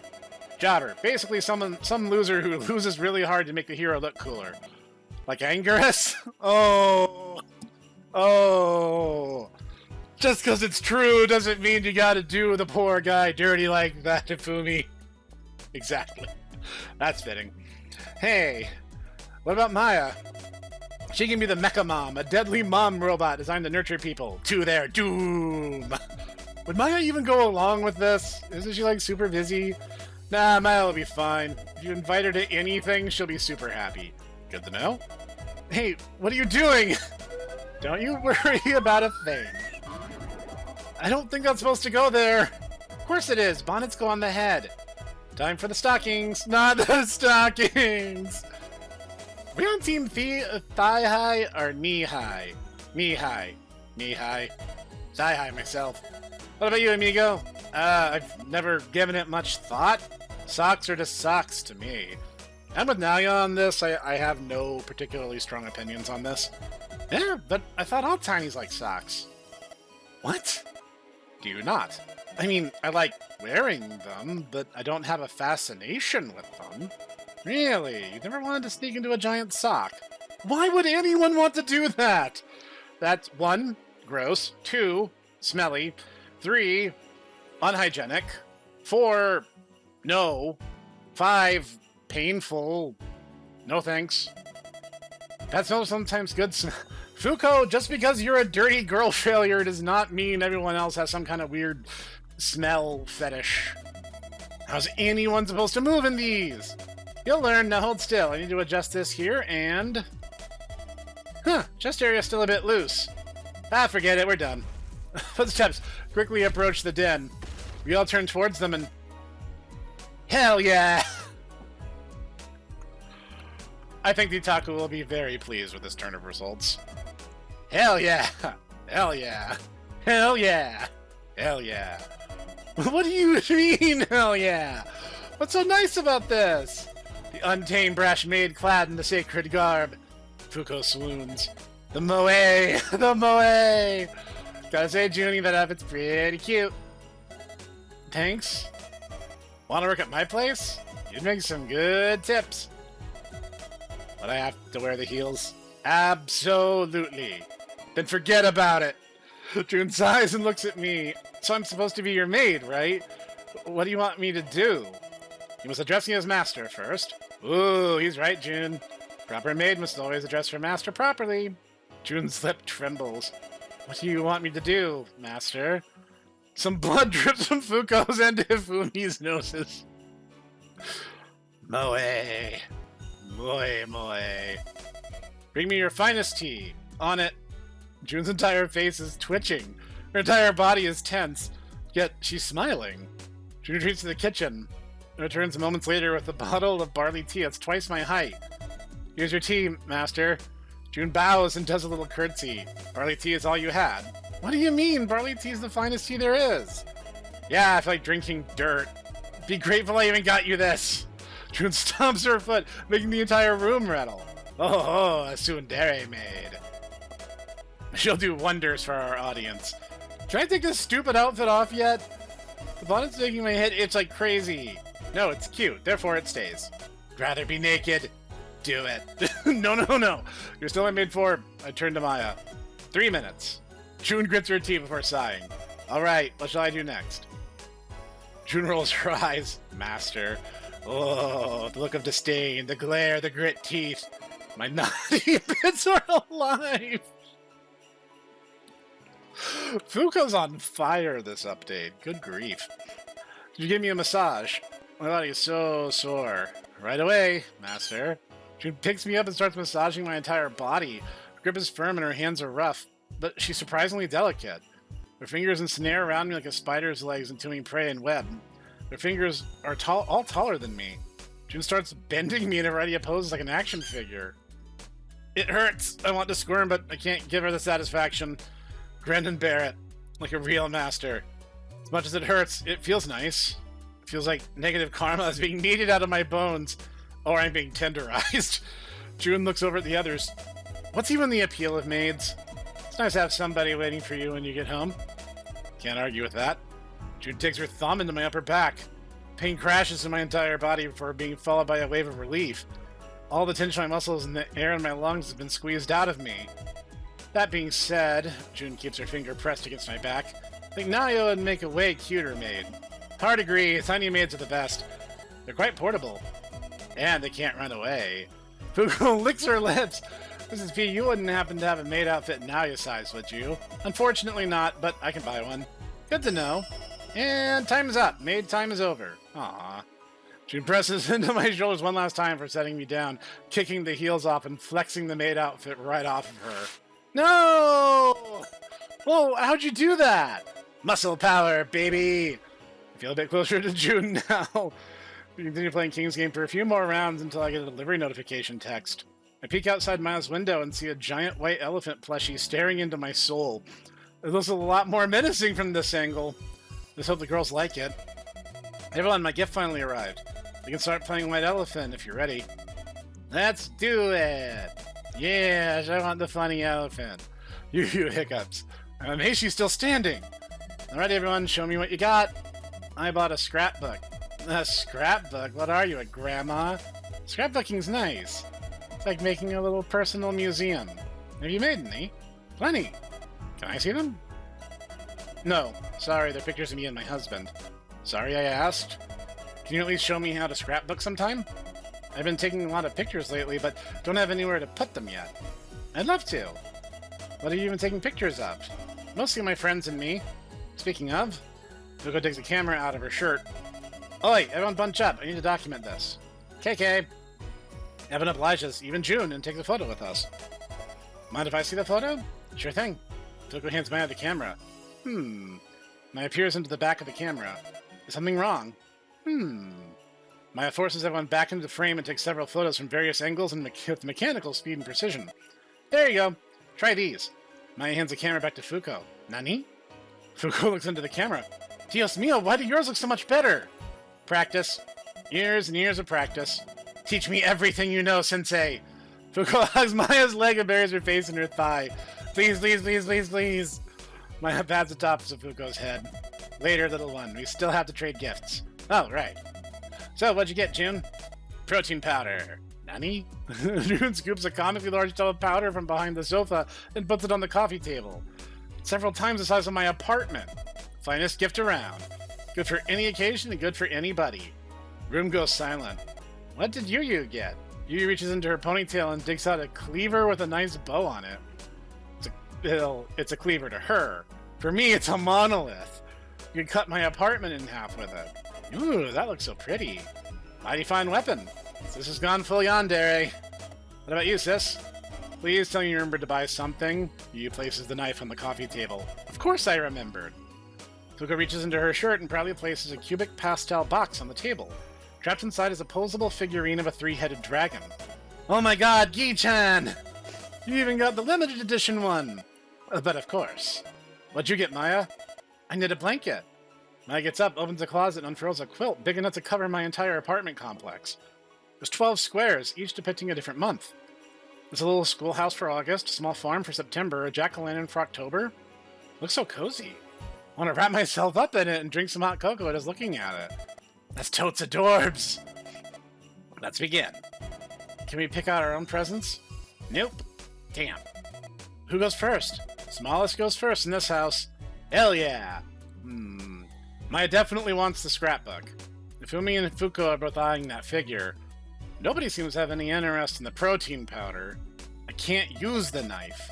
Jobber. Basically some loser who loses really hard to make the hero look cooler. Like Angerus? Oh. Just because it's true doesn't mean you gotta do the poor guy dirty like that, Fumi. Exactly. That's fitting. Hey, what about Maya? She can be the Mecha Mom, a deadly mom robot designed to nurture people to their doom. Would Maya even go along with this? Isn't she, like, super busy? Nah, Maya will be fine. If you invite her to anything, she'll be super happy. Good to know. Hey, what are you doing? Don't you worry about a thing. I don't think I'm supposed to go there. Of course it is. Bonnets go on the head. Time for the stockings. Not the stockings. Are we on team thigh high or knee high? Knee high. Knee high. Thigh high myself. What about you, amigo? I've never given it much thought. Socks are just socks to me. I'm with Nalia on this. I have no particularly strong opinions on this. Yeah, but I thought all tinies like socks. What? Do you not? I mean, I like wearing them, but I don't have a fascination with them. Really? You never wanted to sneak into a giant sock? Why would anyone want to do that? That's 1, gross. 2, smelly. 3, unhygienic. 4, no. 5, painful. No thanks. That smells sometimes good. Fuko, just because you're a dirty girl failure does not mean everyone else has some kind of weird smell fetish. How's anyone supposed to move in these? You'll learn. Now hold still. I need to adjust this here and... chest area's still a bit loose. Forget it. We're done. Footsteps quickly approach the den. We all turn towards them and... Hell yeah! I think the Otaku will be very pleased with this turn of results. Hell yeah! Hell yeah! Hell yeah! Hell yeah! What do you mean, hell yeah? What's so nice about this? The untamed brash maid clad in the sacred garb. Fuko swoons. The moe! The moe! Gotta say, Junie, that outfit's pretty cute. Thanks. Wanna work at my place? You'd make some good tips. But I have to wear the heels? Absolutely. Then forget about it. June sighs and looks at me. So I'm supposed to be your maid, right? What do you want me to do? You must address me as master first. Ooh, he's right, June. Proper maid must always address her master properly. June's lip trembles. What do you want me to do, master? Some blood drips from Fuko's and Hifumi's noses. Moe. Moe, moe. Bring me your finest tea. On it. June's entire face is twitching. Her entire body is tense. Yet she's smiling. June retreats to the kitchen. And returns moments later with a bottle of barley tea that's twice my height. Here's your tea, master. June bows and does a little curtsy. Barley tea is all you had. What do you mean? Barley tea is the finest tea there is. Yeah, I feel like drinking dirt. Be grateful I even got you this. June stomps her foot, making the entire room rattle. Oh, a tsundere maid. She'll do wonders for our audience. Can I take this stupid outfit off yet? The bonnet's making my head itch like crazy. No, it's cute, therefore it stays. Rather be naked. Do it. No. You're still made for. I turn to Maya. 3 minutes. June grits her teeth before sighing. Alright, what shall I do next? June rolls her eyes. Master. Oh, the look of disdain, the glare, the grit teeth. My naughty bits are alive. Fuko's on fire this update. Good grief. Could you give me a massage? My body is so sore. Right away, master. June picks me up and starts massaging my entire body. Her grip is firm and her hands are rough, but she's surprisingly delicate. Her fingers ensnare around me like a spider's legs entombing prey and web. Her fingers are all taller than me. June starts bending me in a variety of poses like an action figure. It hurts. I want to squirm, but I can't give her the satisfaction. Grin and bear it, like a real master. As much as it hurts, it feels nice. It feels like negative karma is being kneaded out of my bones. Or I'm being tenderized. June looks over at the others. What's even the appeal of maids? It's nice to have somebody waiting for you when you get home. Can't argue with that. June takes her thumb into my upper back. Pain crashes in my entire body before being followed by a wave of relief. All the tension in my muscles and the air in my lungs has been squeezed out of me. That being said, June keeps her finger pressed against my back. I think Nayo would make a way cuter maid. Hard agree, tiny maids are the best. They're quite portable. And they can't run away. Fuko licks her lips. Mrs. P, you wouldn't happen to have a maid outfit Nayo size, would you? Unfortunately not, but I can buy one. Good to know. And time is up. Maid time is over. Aww. June presses into my shoulders one last time for setting me down, kicking the heels off and flexing the maid outfit right off of her. No! Whoa, how'd you do that? Muscle power, baby! I feel a bit closer to June now. We continue playing King's Game for a few more rounds until I get a delivery notification text. I peek outside Maya's window and see a giant white elephant plushie staring into my soul. It looks a lot more menacing from this angle. Let's hope the girls like it. Hey everyone, my gift finally arrived. We can start playing White Elephant if you're ready. Let's do it! Yes, I want the funny elephant. You hiccups. I'm amazed she's still standing. Alright everyone, show me what you got. I bought a scrapbook. A scrapbook? What are you, a grandma? Scrapbooking's nice. It's like making a little personal museum. Have you made any? Plenty. Can I see them? No. Sorry, they're pictures of me and my husband. Sorry I asked. Can you at least show me how to scrapbook sometime? I've been taking a lot of pictures lately, but don't have anywhere to put them yet. I'd love to. What are you even taking pictures of? Mostly my friends and me. Speaking of, Fuko takes a camera out of her shirt. Oi, everyone bunch up. I need to document this. KK. Evan obliges, even June, and takes a photo with us. Mind if I see the photo? Sure thing. Fuko hands Maya the camera. Maya peers into the back of the camera. Is something wrong? Maya forces everyone back into the frame and takes several photos from various angles and with mechanical speed and precision. There you go. Try these. Maya hands the camera back to Fuko. Nani? Fuko looks into the camera. Dios mio, why do yours look so much better? Practice. Years and years of practice. Teach me everything you know, sensei. Fuko hugs Maya's leg and buries her face in her thigh. Please, please, please, please, please. Maya pats the top of Fuko's head. Later, little one. We still have to trade gifts. Oh, right. So, what'd you get, June? Protein powder. Nani? June scoops a comically large tub of powder from behind the sofa and puts it on the coffee table. Several times the size of my apartment. Finest gift around. Good for any occasion and good for anybody. Room goes silent. What did Yu get? Yu reaches into her ponytail and digs out a cleaver with a nice bow on it. It's a cleaver to her. For me, it's a monolith. You could cut my apartment in half with it. Ooh, that looks so pretty. Mighty fine weapon. This has gone full yandere. What about you, sis? Please tell me you remembered to buy something. Yu places the knife on the coffee table. Of course I remembered. Fuko reaches into her shirt and proudly places a cubic pastel box on the table. Trapped inside is a posable figurine of a three-headed dragon. Oh my god, Gi-chan! You even got the limited edition one! But of course. What'd you get, Maya? I knit a blanket. Maya gets up, opens a closet, and unfurls a quilt big enough to cover my entire apartment complex. There's 12 squares, each depicting a different month. There's a little schoolhouse for August, a small farm for September, a jack-o'-lantern for October. Looks so cozy. I want to wrap myself up in it and drink some hot cocoa just looking at it. That's totes adorbs! Let's begin. Can we pick out our own presents? Nope. Damn. Who goes first? Smallest goes first in this house. Hell yeah! Maya definitely wants the scrapbook. Ifumi and Fuko are both eyeing that figure. Nobody seems to have any interest in the protein powder. I can't use the knife.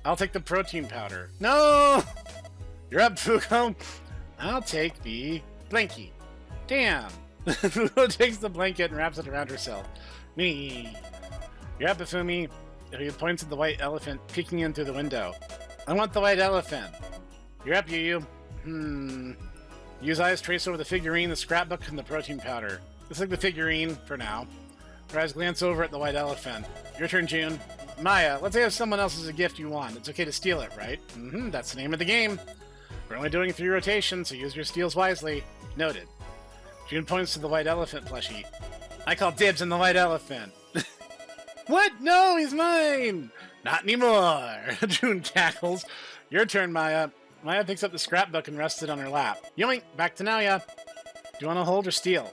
I'll take the protein powder. No! You're up, Fuko. I'll take the blankie. Damn. Fuko takes the blanket and wraps it around herself. Me. You're up, Ifumi. He points at the white elephant peeking in through the window. I want the white elephant. You're up, Yu. Yu's eyes trace over the figurine, the scrapbook, and the protein powder. Looks like the figurine, for now. Her eyes glance over at the white elephant. Your turn, June. Maya, let's say if someone else has a gift you want. It's okay to steal it, right? That's the name of the game. We're only doing 3 rotations, so use your steals wisely. Noted. June points to the white elephant plushie. I call dibs on the white elephant. What? No, he's mine! Not anymore! June cackles. Your turn, Maya. Maya picks up the scrapbook and rests it on her lap. Yoink! Back to Naya. Do you want to hold or steal?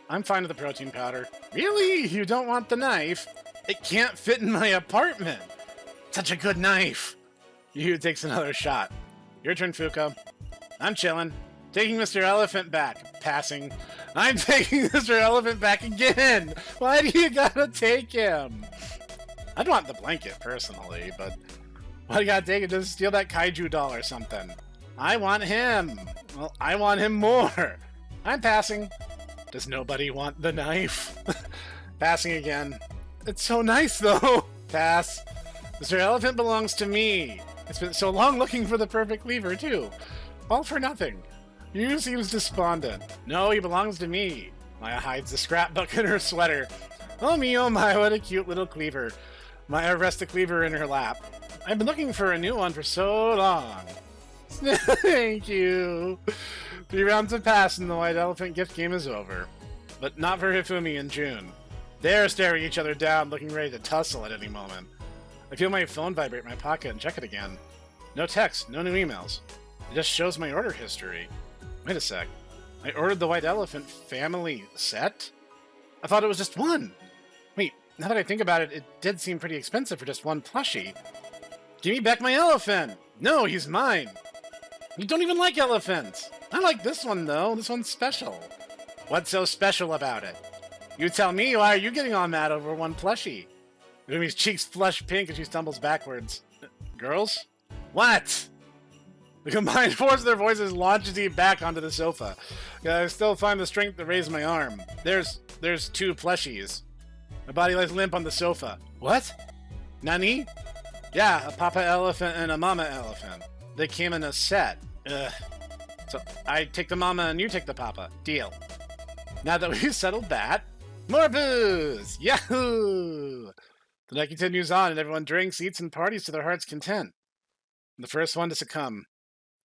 I'm fine with the protein powder. Really? You don't want the knife? It can't fit in my apartment! Such a good knife! Yu takes another shot. Your turn, Fuko. I'm chilling. Taking Mr. Elephant back. Passing. I'm taking Mr. Elephant back again! Why do you gotta take him? I'd want the blanket, personally, but why do you gotta take it? Just steal that kaiju doll or something. I want him! Well, I want him more! I'm passing. Does nobody want the knife? Passing again. It's so nice, though! Pass. Mr. Elephant belongs to me. I spent so long looking for the perfect lever, too. All for nothing. Yu seems despondent. No, he belongs to me. Maya hides the scrapbook in her sweater. Oh me, oh my, what a cute little cleaver. Maya rests the cleaver in her lap. I've been looking for a new one for so long. Thank you. 3 rounds have passed and the white elephant gift game is over. But not for Hifumi and June. They're staring each other down, looking ready to tussle at any moment. I feel my phone vibrate in my pocket and check it again. No text, no new emails. It just shows my order history. Wait a sec. I ordered the white elephant family set? I thought it was just one. Wait, now that I think about it, it did seem pretty expensive for just one plushie. Give me back my elephant! No, he's mine! You don't even like elephants! I like this one, though. This one's special. What's so special about it? You tell me, why are you getting all mad over one plushie? Rumi's cheeks flush pink as she stumbles backwards. Girls? What? The combined force of their voices launches me back onto the sofa. I still find the strength to raise my arm. There's 2 plushies. My body lies limp on the sofa. What? Nani? Yeah, a papa elephant and a mama elephant. They came in a set. Ugh. So I take the mama and you take the papa. Deal. Now that we've settled that, more booze! Yahoo! The night continues on and everyone drinks, eats, and parties to their heart's content. I'm the first one to succumb.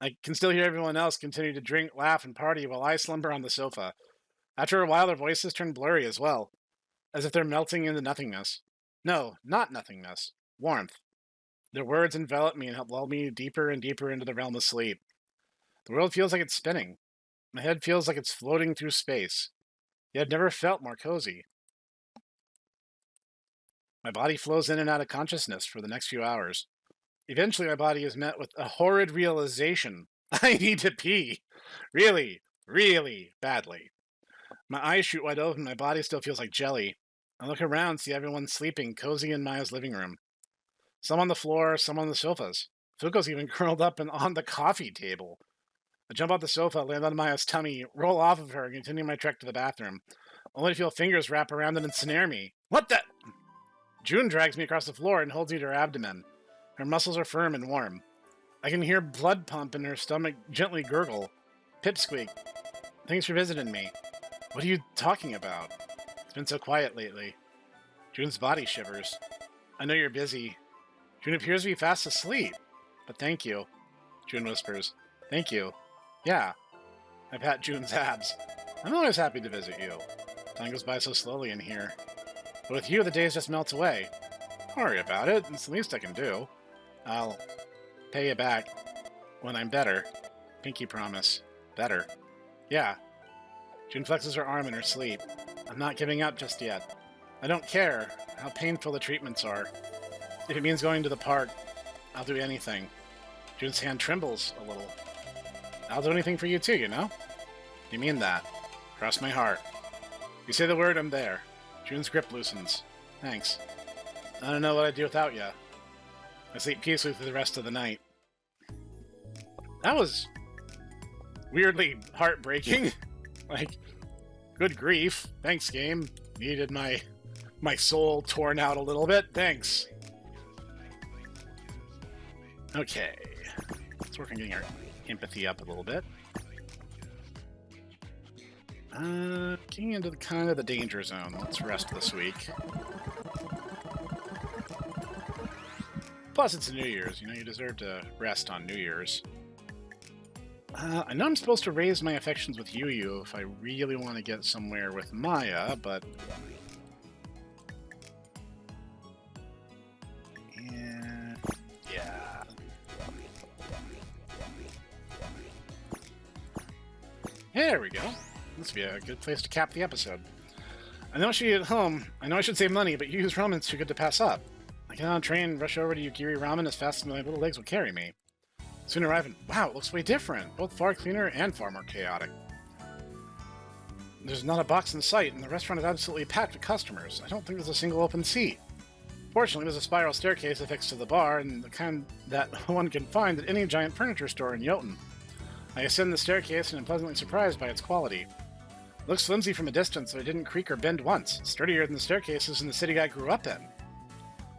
I can still hear everyone else continue to drink, laugh, and party while I slumber on the sofa. After a while, their voices turn blurry as well, as if they're melting into nothingness. No, not nothingness. Warmth. Their words envelop me and help lull me deeper and deeper into the realm of sleep. The world feels like it's spinning. My head feels like it's floating through space. Yet I've never felt more cozy. My body flows in and out of consciousness for the next few hours. Eventually, my body is met with a horrid realization. I need to pee. Really, really badly. My eyes shoot wide open. My body still feels like jelly. I look around, see everyone sleeping, cozy in Maya's living room. Some on the floor, some on the sofas. Fuko's even curled up and on the coffee table. I jump off the sofa, land on Maya's tummy, roll off of her, and continue my trek to the bathroom, only to feel fingers wrap around it and snare me. What the? June drags me across the floor and holds me to her abdomen. Her muscles are firm and warm. I can hear blood pump and her stomach gently gurgle. Pipsqueak. Thanks for visiting me. What are you talking about? It's been so quiet lately. June's body shivers. I know you're busy. June appears to be fast asleep. But thank you. June whispers. Thank you. Yeah. I pat June's abs. I'm always happy to visit you. Time goes by so slowly in here. But with you, the days just melt away. Don't worry about it. It's the least I can do. I'll pay you back when I'm better. Pinky promise. Better. Yeah. June flexes her arm in her sleep. I'm not giving up just yet. I don't care how painful the treatments are. If it means going to the park, I'll do anything. June's hand trembles a little. I'll do anything for you too, you know? You mean that? Cross my heart. You say the word, I'm there. June's grip loosens. Thanks. I don't know what I'd do without you. I sleep peacefully through the rest of the night. That was weirdly heartbreaking. Like, good grief. Thanks, game. Needed my soul torn out a little bit. Thanks. Okay. Let's work on getting our empathy up a little bit. Getting into kind of the danger zone. Let's rest this week. Plus, it's New Year's. You know, you deserve to rest on New Year's. I know I'm supposed to raise my affections with Yu if I really want to get somewhere with Maya, but... Yeah. There we go. This would be a good place to cap the episode. I know she's at home. I know I should save money, but Yu's ramen's too good to pass up. I get on a train and rush over to Yukiri Ramen as fast as my little legs will carry me. Soon arriving. Wow, it looks way different. Both far cleaner and far more chaotic. There's not a box in sight, and the restaurant is absolutely packed with customers. I don't think there's a single open seat. Fortunately, there's a spiral staircase affixed to the bar, and the kind that one can find at any giant furniture store in Jotun. I ascend the staircase and am pleasantly surprised by its quality. It looks flimsy from a distance, but it didn't creak or bend once, sturdier than the staircases in the city I grew up in.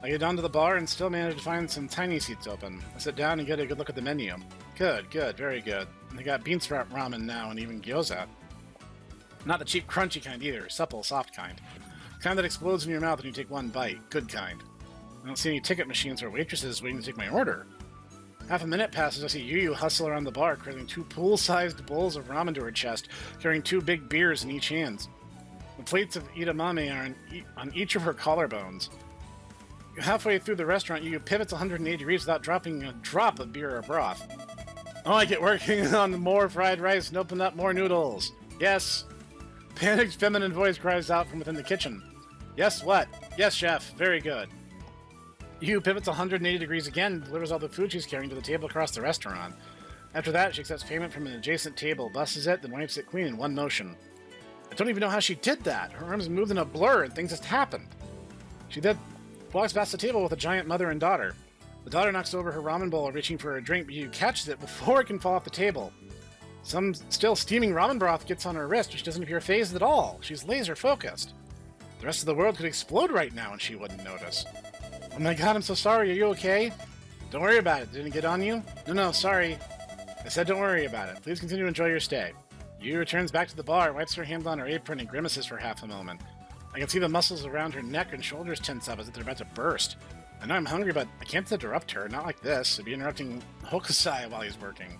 I get down to the bar and still manage to find some tiny seats open. I sit down and get a good look at the menu. Good, very good. And they got bean sprout ramen now and even gyoza. Not the cheap crunchy kind either, supple, soft kind. The kind that explodes in your mouth when you take one bite. Good kind. I don't see any ticket machines or waitresses waiting to take my order. Half a minute passes, I see Yu hustle around the bar, carrying 2 pool-sized bowls of ramen to her chest, carrying 2 big beers in each hand. The plates of edamame are on each of her collarbones. Halfway through the restaurant, Yu pivots 180 degrees without dropping a drop of beer or broth. Oh, I get working on more fried rice and open up more noodles. Yes. Panicked feminine voice cries out from within the kitchen. Yes, what? Yes, chef. Very good. Yu pivots 180 degrees again and delivers all the food she's carrying to the table across the restaurant. After that, she accepts payment from an adjacent table, busses it, then wipes it clean in one motion. I don't even know how she did that. Her arms moved in a blur and things just happened. She then walks past the table with a giant mother and daughter. The daughter knocks over her ramen bowl, reaching for a drink, but Yu catches it before it can fall off the table. Some still steaming ramen broth gets on her wrist, which doesn't appear phased at all. She's laser focused. The rest of the world could explode right now and she wouldn't notice. Oh my god, I'm so sorry. Are you okay? Don't worry about it. Didn't it get on you? No, sorry. I said don't worry about it. Please continue to enjoy your stay. Yu returns back to the bar, wipes her hand on her apron, and grimaces for half a moment. I can see the muscles around her neck and shoulders tense up as if they're about to burst. I know I'm hungry, but I can't interrupt her. Not like this. I'd be interrupting Hokusai while he's working.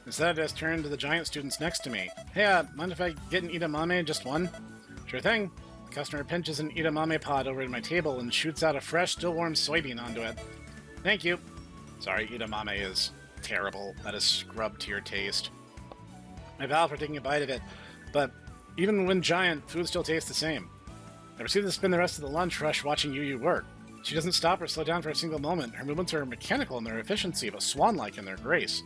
Instead, I just turn to the giant students next to me. Hey, mind if I get an edamame? Just one? Sure thing. The customer pinches an edamame pod over to my table and shoots out a fresh, still warm soybean onto it. Thank you. Sorry, edamame is terrible. That is scrubbed to your taste. I vow for taking a bite of it, but even when giant, food still tastes the same. I proceed to spend the rest of the lunch rush watching Yu work. She doesn't stop or slow down for a single moment. Her movements are mechanical in their efficiency, but swan-like in their grace.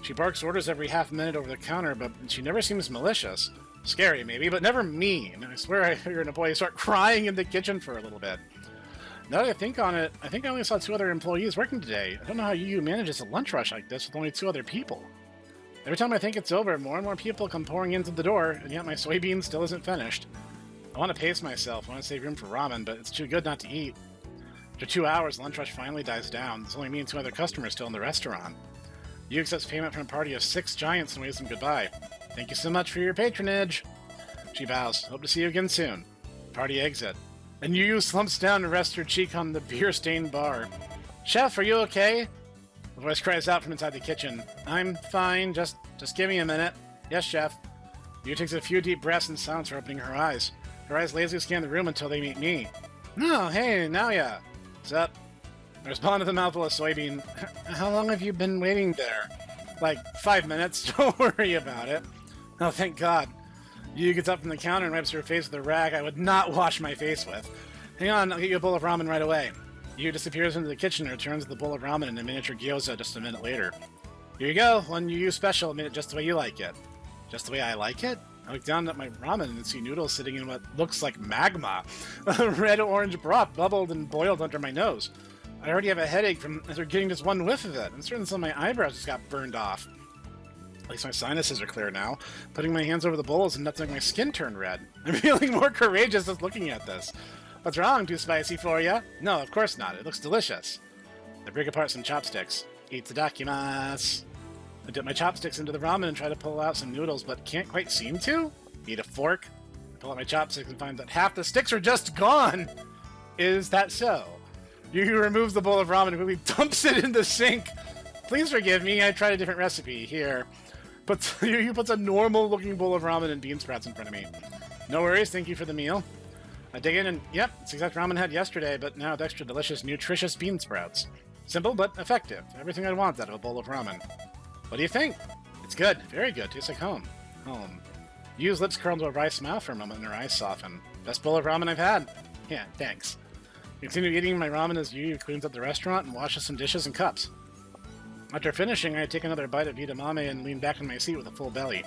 She barks orders every half minute over the counter, but she never seems malicious. Scary, maybe, but never mean. I swear I hear an employee start crying in the kitchen for a little bit. Now that I think on it, I think I only saw 2 other employees working today. I don't know how Yu manages a lunch rush like this with only 2 other people. Every time I think it's over, more and more people come pouring into the door, and yet my soybean still isn't finished. I want to pace myself, I want to save room for ramen, but it's too good not to eat. After 2 hours, lunch rush finally dies down. There's only me and 2 other customers still in the restaurant. Yu accepts payment from a party of 6 giants and waves them goodbye. Thank you so much for your patronage. She bows. Hope to see you again soon. Party exit. And Yu slumps down and rests her cheek on the beer-stained bar. Chef, are you okay? The voice cries out from inside the kitchen. I'm fine. Just give me a minute. Yes, chef. Yu takes a few deep breaths in silence for opening her eyes. Her eyes lazily scan the room until they meet me. No, hey, Naoya. What's up? I respond to the mouthful of soybean. How long have you been waiting there? Like 5 minutes. Don't worry about it. Oh, thank God. Yu gets up from the counter and wipes her face with a rag I would not wash my face with. Hang on, I'll get you a bowl of ramen right away. Yu disappears into the kitchen and returns with a bowl of ramen and a miniature gyoza just a minute later. Here you go, one Yu special, made it just the way you like it. Just the way I like it? I look down at my ramen and see noodles sitting in what looks like magma. Red-orange broth bubbled and boiled under my nose. I already have a headache from after getting just one whiff of it. I'm certain some of my eyebrows just got burned off. At least my sinuses are clear now. Putting my hands over the bowls and nothing my skin turned red. I'm feeling more courageous just looking at this. What's wrong? Too spicy for ya? No, of course not. It looks delicious. I break apart some chopsticks. Itadakimasu. I dip my chopsticks into the ramen and try to pull out some noodles, but can't quite seem to. Eat a fork. I pull out my chopsticks and find that half the sticks are just gone. Is that so? Yu removes the bowl of ramen and quickly dumps it in the sink. Please forgive me. I tried a different recipe. Here. But Yu puts a normal-looking bowl of ramen and bean sprouts in front of me. No worries. Thank you for the meal. I dig in and, yep, it's the exact ramen I had yesterday, but now with extra delicious, nutritious bean sprouts. Simple, but effective. Everything I want out of a bowl of ramen. What do you think? It's good. Very good. Tastes like home. Home. Yu's lips curl into a wry smile for a moment and her eyes soften. Best bowl of ramen I've had. Yeah, thanks. I continue eating my ramen as Yu cleans up the restaurant and washes some dishes and cups. After finishing, I take another bite of edamame and lean back in my seat with a full belly.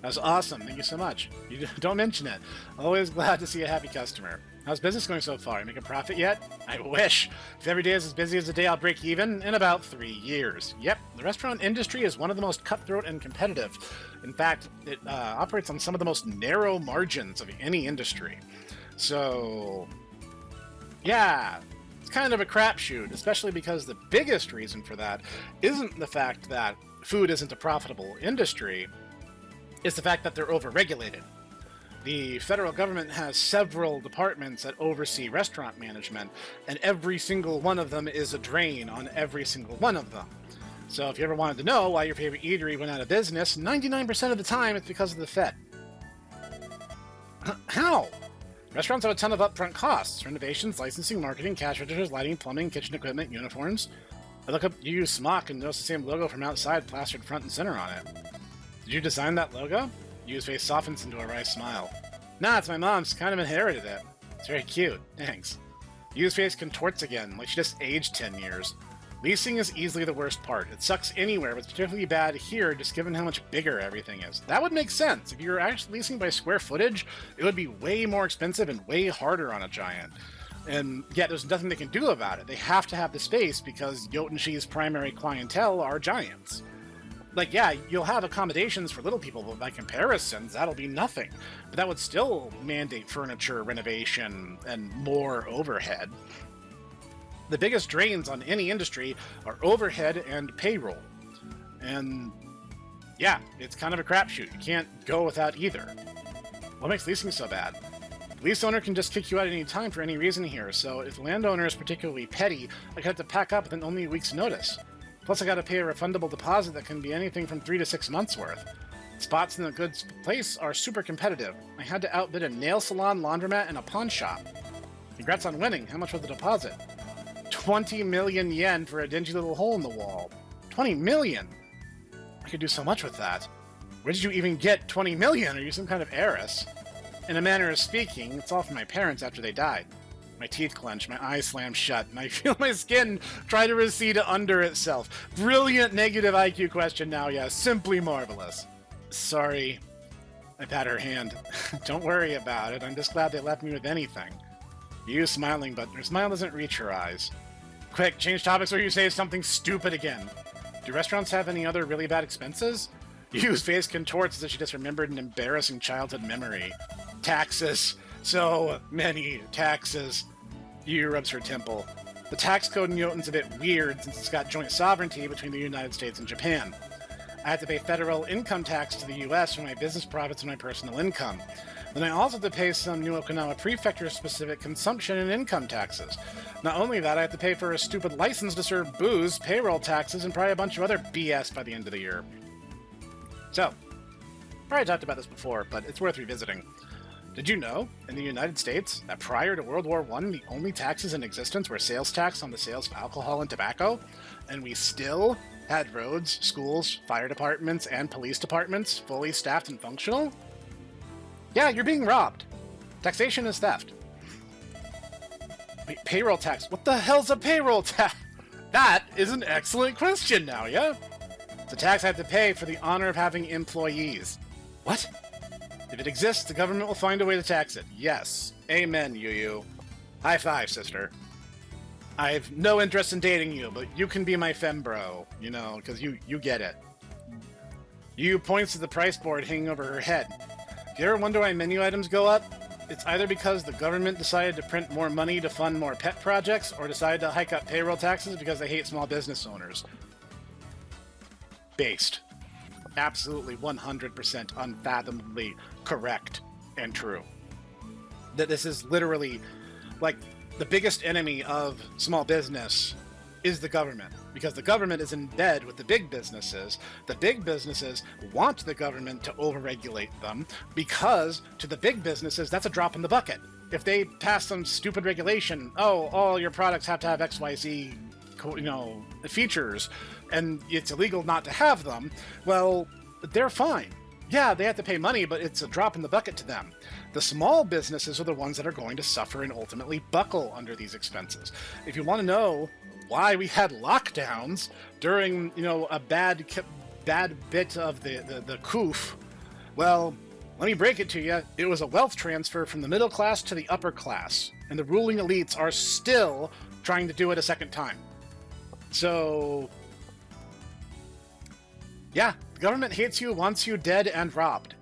That was awesome. Thank you so much. You don't mention it. Always glad to see a happy customer. How's business going so far? You make a profit yet? I wish. If every day is as busy as the day I'll break even in about 3 years. Yep, the restaurant industry is one of the most cutthroat and competitive. In fact, it operates on some of the most narrow margins of any industry. So, yeah, it's kind of a crapshoot, especially because the biggest reason for that isn't the fact that food isn't a profitable industry, it's the fact that they're overregulated. The federal government has several departments that oversee restaurant management, and every single one of them is a drain on every single one of them. So if you ever wanted to know why your favorite eatery went out of business, 99% of the time it's because of the Fed. How? Restaurants have a ton of upfront costs: renovations, licensing, marketing, cash registers, lighting, plumbing, kitchen equipment, uniforms. I look up Yu's smock and notice the same logo from outside plastered front and center on it. Did you design that logo? Yu's face softens into a wry smile. Nah, it's my mom's. Kind of inherited it. It's very cute. Thanks. Yu's face contorts again, like she just aged 10 years. Leasing is easily the worst part. It sucks anywhere, but it's particularly bad here, just given how much bigger everything is. That would make sense. If you were actually leasing by square footage, it would be way more expensive and way harder on a giant. And yet there's nothing they can do about it. They have to have the space because Jotunshi's primary clientele are giants. Like, yeah, you'll have accommodations for little people, but by comparisons, that'll be nothing. But that would still mandate furniture renovation and more overhead. The biggest drains on any industry are overhead and payroll. And yeah, it's kind of a crapshoot. You can't go without either. What makes leasing so bad? The lease owner can just kick you out at any time for any reason here, so if the landowner is particularly petty, I could have to pack up within only a week's notice. Plus, I gotta pay a refundable deposit that can be anything from 3 to 6 months worth. Spots in a good place are super competitive. I had to outbid a nail salon, laundromat, and a pawn shop. Congrats on winning. How much was the deposit? 20 million yen for a dingy little hole in the wall. 20 million? I could do so much with that. Where did you even get 20 million? Are you some kind of heiress? In a manner of speaking, it's all from my parents after they died. My teeth clench, my eyes slam shut, and I feel my skin try to recede under itself. Brilliant negative IQ question now, yeah. Simply marvelous. Sorry. I pat her hand. Don't worry about it. I'm just glad they left me with anything. You smiling, but her smile doesn't reach her eyes. Quick, change topics or you say something stupid again. Do restaurants have any other really bad expenses? Yu's face contorts as if she just remembered an embarrassing childhood memory. Taxes. So many taxes. Yu rubs her temple. The tax code in Jotun's a bit weird since it's got joint sovereignty between the United States and Japan. I have to pay federal income tax to the US for my business profits and my personal income. Then I also have to pay some New Okinawa prefecture-specific consumption and income taxes. Not only that, I have to pay for a stupid license to serve booze, payroll taxes, and probably a bunch of other BS by the end of the year. So, probably talked about this before, but it's worth revisiting. Did you know, in the United States, that prior to World War I, the only taxes in existence were sales tax on the sales of alcohol and tobacco, and we still had roads, schools, fire departments, and police departments fully staffed and functional? Yeah, you're being robbed. Taxation is theft. Wait, payroll tax. What the hell's a payroll tax? That is an excellent question now, yeah? It's a tax I have to pay for the honor of having employees. What? If it exists, the government will find a way to tax it. Yes. Amen, Yu. High five, sister. I have no interest in dating you, but you can be my fembro, you know, because you get it. Yu points to the price board hanging over her head. Do you ever wonder why menu items go up? It's either because the government decided to print more money to fund more pet projects, or decided to hike up payroll taxes because they hate small business owners. Based. Absolutely 100% unfathomably correct and true. That this is literally, like, the biggest enemy of small business is the government, because the government is in bed with the big businesses. The big businesses want the government to overregulate them because to the big businesses, that's a drop in the bucket. If they pass some stupid regulation, oh, all your products have to have XYZ, features, and it's illegal not to have them, well, they're fine. Yeah, they have to pay money, but it's a drop in the bucket to them. The small businesses are the ones that are going to suffer and ultimately buckle under these expenses. If you want to know why we had lockdowns during, a bad bit of the coof, well, let me break it to you. It was a wealth transfer from the middle class to the upper class, and the ruling elites are still trying to do it a second time. So, yeah, the government hates you, wants you dead and robbed.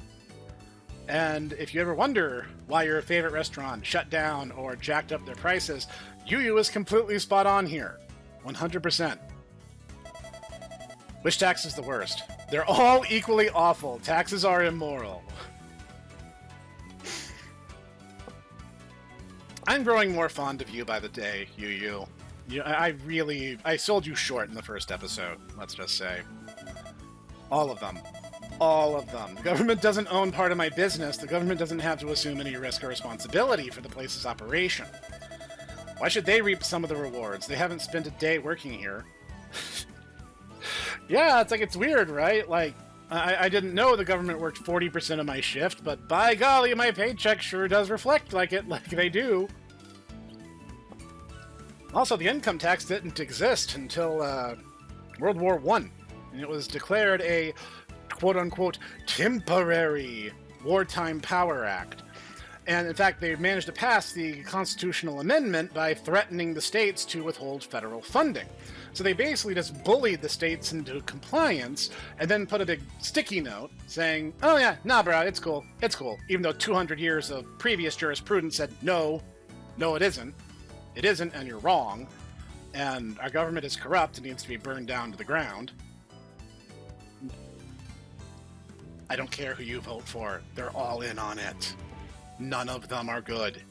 And if you ever wonder why your favorite restaurant shut down or jacked up their prices, Yu is completely spot on here. 100%. Which tax is the worst? They're all equally awful. Taxes are immoral. I'm growing more fond of you by the day, Yu. I sold you short in the first episode, let's just say. All of them. All of them. The government doesn't own part of my business. The government doesn't have to assume any risk or responsibility for the place's operation. Why should they reap some of the rewards? They haven't spent a day working here. Yeah, it's weird, right? Like, I didn't know the government worked 40% of my shift, but by golly, my paycheck sure does reflect like they do. Also, the income tax didn't exist until World War I, and it was declared a quote-unquote temporary wartime power act. And in fact, they managed to pass the constitutional amendment by threatening the states to withhold federal funding. So they basically just bullied the states into compliance and then put a big sticky note saying, oh yeah, nah bro, it's cool, even though 200 years of previous jurisprudence said no, it isn't, and you're wrong, and our government is corrupt and needs to be burned down to the ground. I don't care who you vote for, they're all in on it. None of them are good.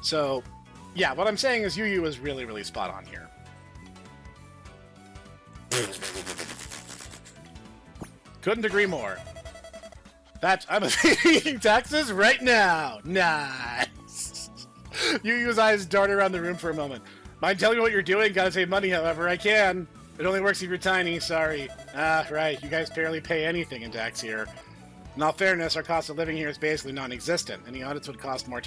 So, yeah, what I'm saying is Yu is really, really spot on here. Couldn't agree more. I'm evading taxes right now. Nice. Yu's eyes dart around the room for a moment. Mind telling me what you're doing? Gotta save money, however I can. It only works if you're tiny, sorry. Ah, right, you guys barely pay anything in tax here. In all fairness, our cost of living here is basically non-existent. Any audits would cost more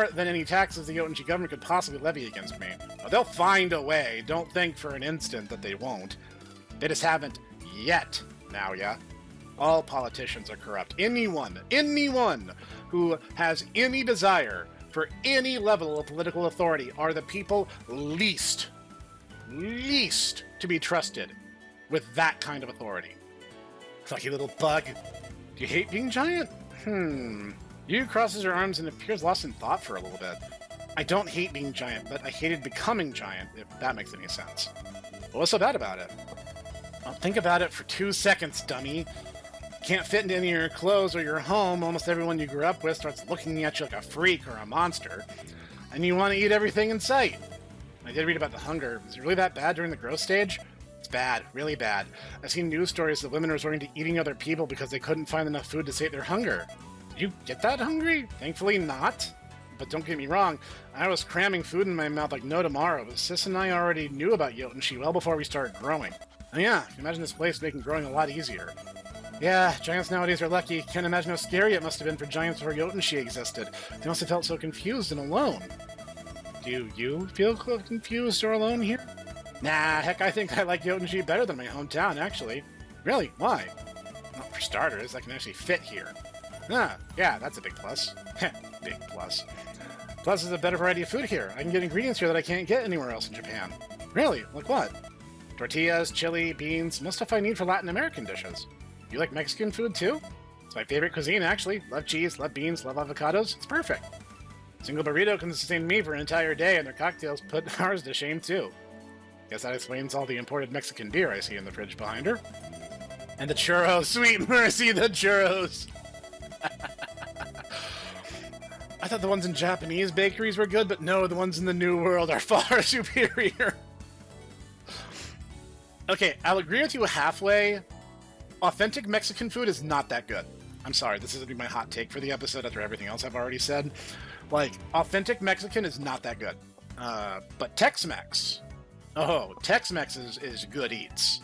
than any taxes the Yotenshi government could possibly levy against me. Well, they'll find a way. Don't think for an instant that they won't. They just haven't yet, now, yeah? All politicians are corrupt. Anyone who has any desire for any level of political authority are the people least to be trusted with that kind of authority. Lucky little bug. Do you hate being giant? Yu crosses her arms and appears lost in thought for a little bit. I don't hate being giant, but I hated becoming giant, if that makes any sense. What's so bad about it? Well, think about it for 2 seconds, dummy. Can't fit into any of your clothes or your home, almost everyone you grew up with starts looking at you like a freak or a monster, and you want to eat everything in sight. I did read about the hunger. Is it really that bad during the growth stage? It's bad, really bad. I've seen news stories that women are resorting to eating other people because they couldn't find enough food to sate their hunger. Did you get that hungry? Thankfully not. But don't get me wrong, I was cramming food in my mouth like no tomorrow, but Sis and I already knew about Yotenshi well before we started growing. And yeah, imagine this place making growing a lot easier. Yeah, giants nowadays are lucky. Can't imagine how scary it must have been for giants before Yotenshi existed. They must have felt so confused and alone. Do you feel confused or alone here? Nah, heck, I think I like Yotenshi better than my hometown, actually. Really? Why? Well, for starters, I can actually fit here. Ah, yeah, that's a big plus. Big plus. Plus, there's a better variety of food here. I can get ingredients here that I can't get anywhere else in Japan. Really? Like what? Tortillas, chili, beans, most stuff I need for Latin American dishes. You like Mexican food too? It's my favorite cuisine, actually. Love cheese, love beans, love avocados. It's perfect. A single burrito can sustain me for an entire day, and their cocktails put ours to shame too. Guess that explains all the imported Mexican beer I see in the fridge behind her. And the churros, sweet mercy, the churros! I thought the ones in Japanese bakeries were good, but no, the ones in the New World are far superior. Okay, I'll agree with you halfway. Authentic Mexican food is not that good. I'm sorry, this is going to be my hot take for the episode after everything else I've already said. Like, authentic Mexican is not that good. But Tex-Mex. Oh, Tex-Mex is good eats.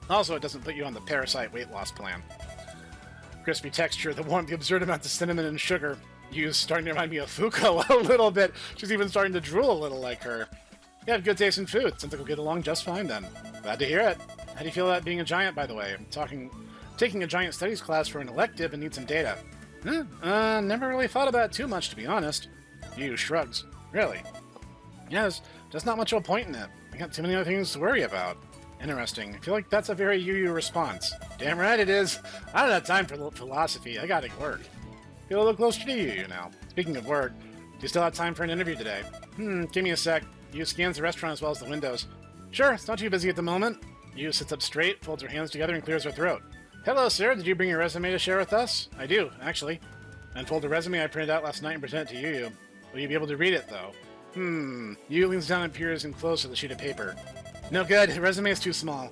Also, it doesn't put you on the parasite weight loss plan. Crispy texture, the warmth, the absurd amount of cinnamon and sugar. Yu's starting to remind me of Fuko a little bit. She's even starting to drool a little like her. You have good taste in food. Seems like we'll get along just fine then. Glad to hear it. How do you feel about being a giant, by the way? I'm taking a giant studies class for an elective and need some data. Never really thought about it too much, to be honest. Yu shrugs. Really? Yes, just not much of a point in it. I got too many other things to worry about. Interesting. I feel like that's a very Yu response. Damn right it is. I don't have time for philosophy. I gotta work. Feel a little closer to Yu now. Speaking of work, do you still have time for an interview today? Give me a sec. Yu scans the restaurant as well as the windows. Sure, it's not too busy at the moment. Yu sits up straight, folds her hands together, and clears her throat. Hello, sir. Did you bring your resume to share with us? I do, actually. Unfold the resume I printed out last night and present it to Yu. Will you be able to read it, though? Yu leans down and peers in close to the sheet of paper. No good. The resume is too small.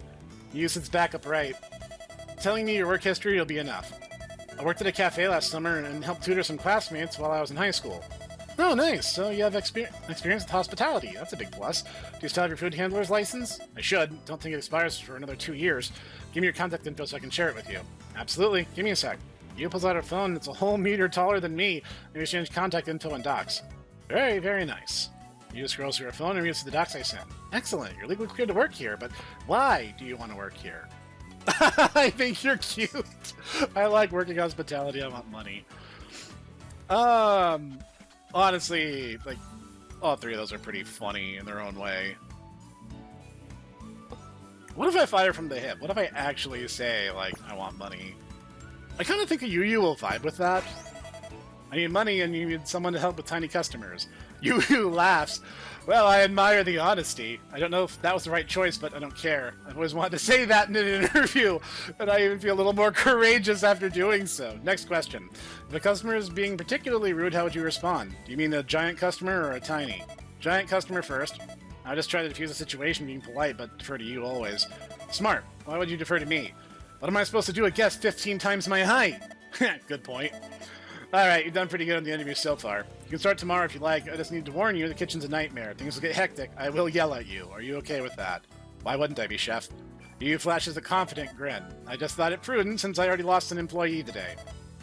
Yu sits back upright. Telling me your work history will be enough. I worked at a cafe last summer and helped tutor some classmates while I was in high school. Oh, nice. So you have experience with hospitality. That's a big plus. Do you still have your food handler's license? I should. Don't think it expires for another 2 years. Give me your contact info so I can share it with you. Absolutely. Give me a sec. Yu pulls out her phone. It's a whole meter taller than me. And we exchange contact info and docs. Very, very nice. Yu scrolls through her phone and reads the docs I sent. Excellent. You're legally cleared to work here, but why do you want to work here? I think you're cute. I like working hospitality. I want money. Honestly, like, all three of those are pretty funny in their own way. What if I fire from the hip? What if I actually say, like, I want money? I kind of think a Yu will vibe with that. I need money and you need someone to help with tiny customers. Yu laughs. Well, I admire the honesty. I don't know if that was the right choice, but I don't care. I've always wanted to say that in an interview, and I even feel a little more courageous after doing so. Next question. If a customer is being particularly rude, how would you respond? Do you mean a giant customer or a tiny? Giant customer first. I just try to defuse the situation being polite, but defer to you always. Smart. Why would you defer to me? What am I supposed to do? A guest 15 times my height? Good point. Alright, you've done pretty good on the interview so far. You can start tomorrow if you like. I just need to warn you, the kitchen's a nightmare. Things will get hectic. I will yell at you. Are you okay with that? Why wouldn't I be, chef? Yu flashes a confident grin. I just thought it prudent since I already lost an employee today.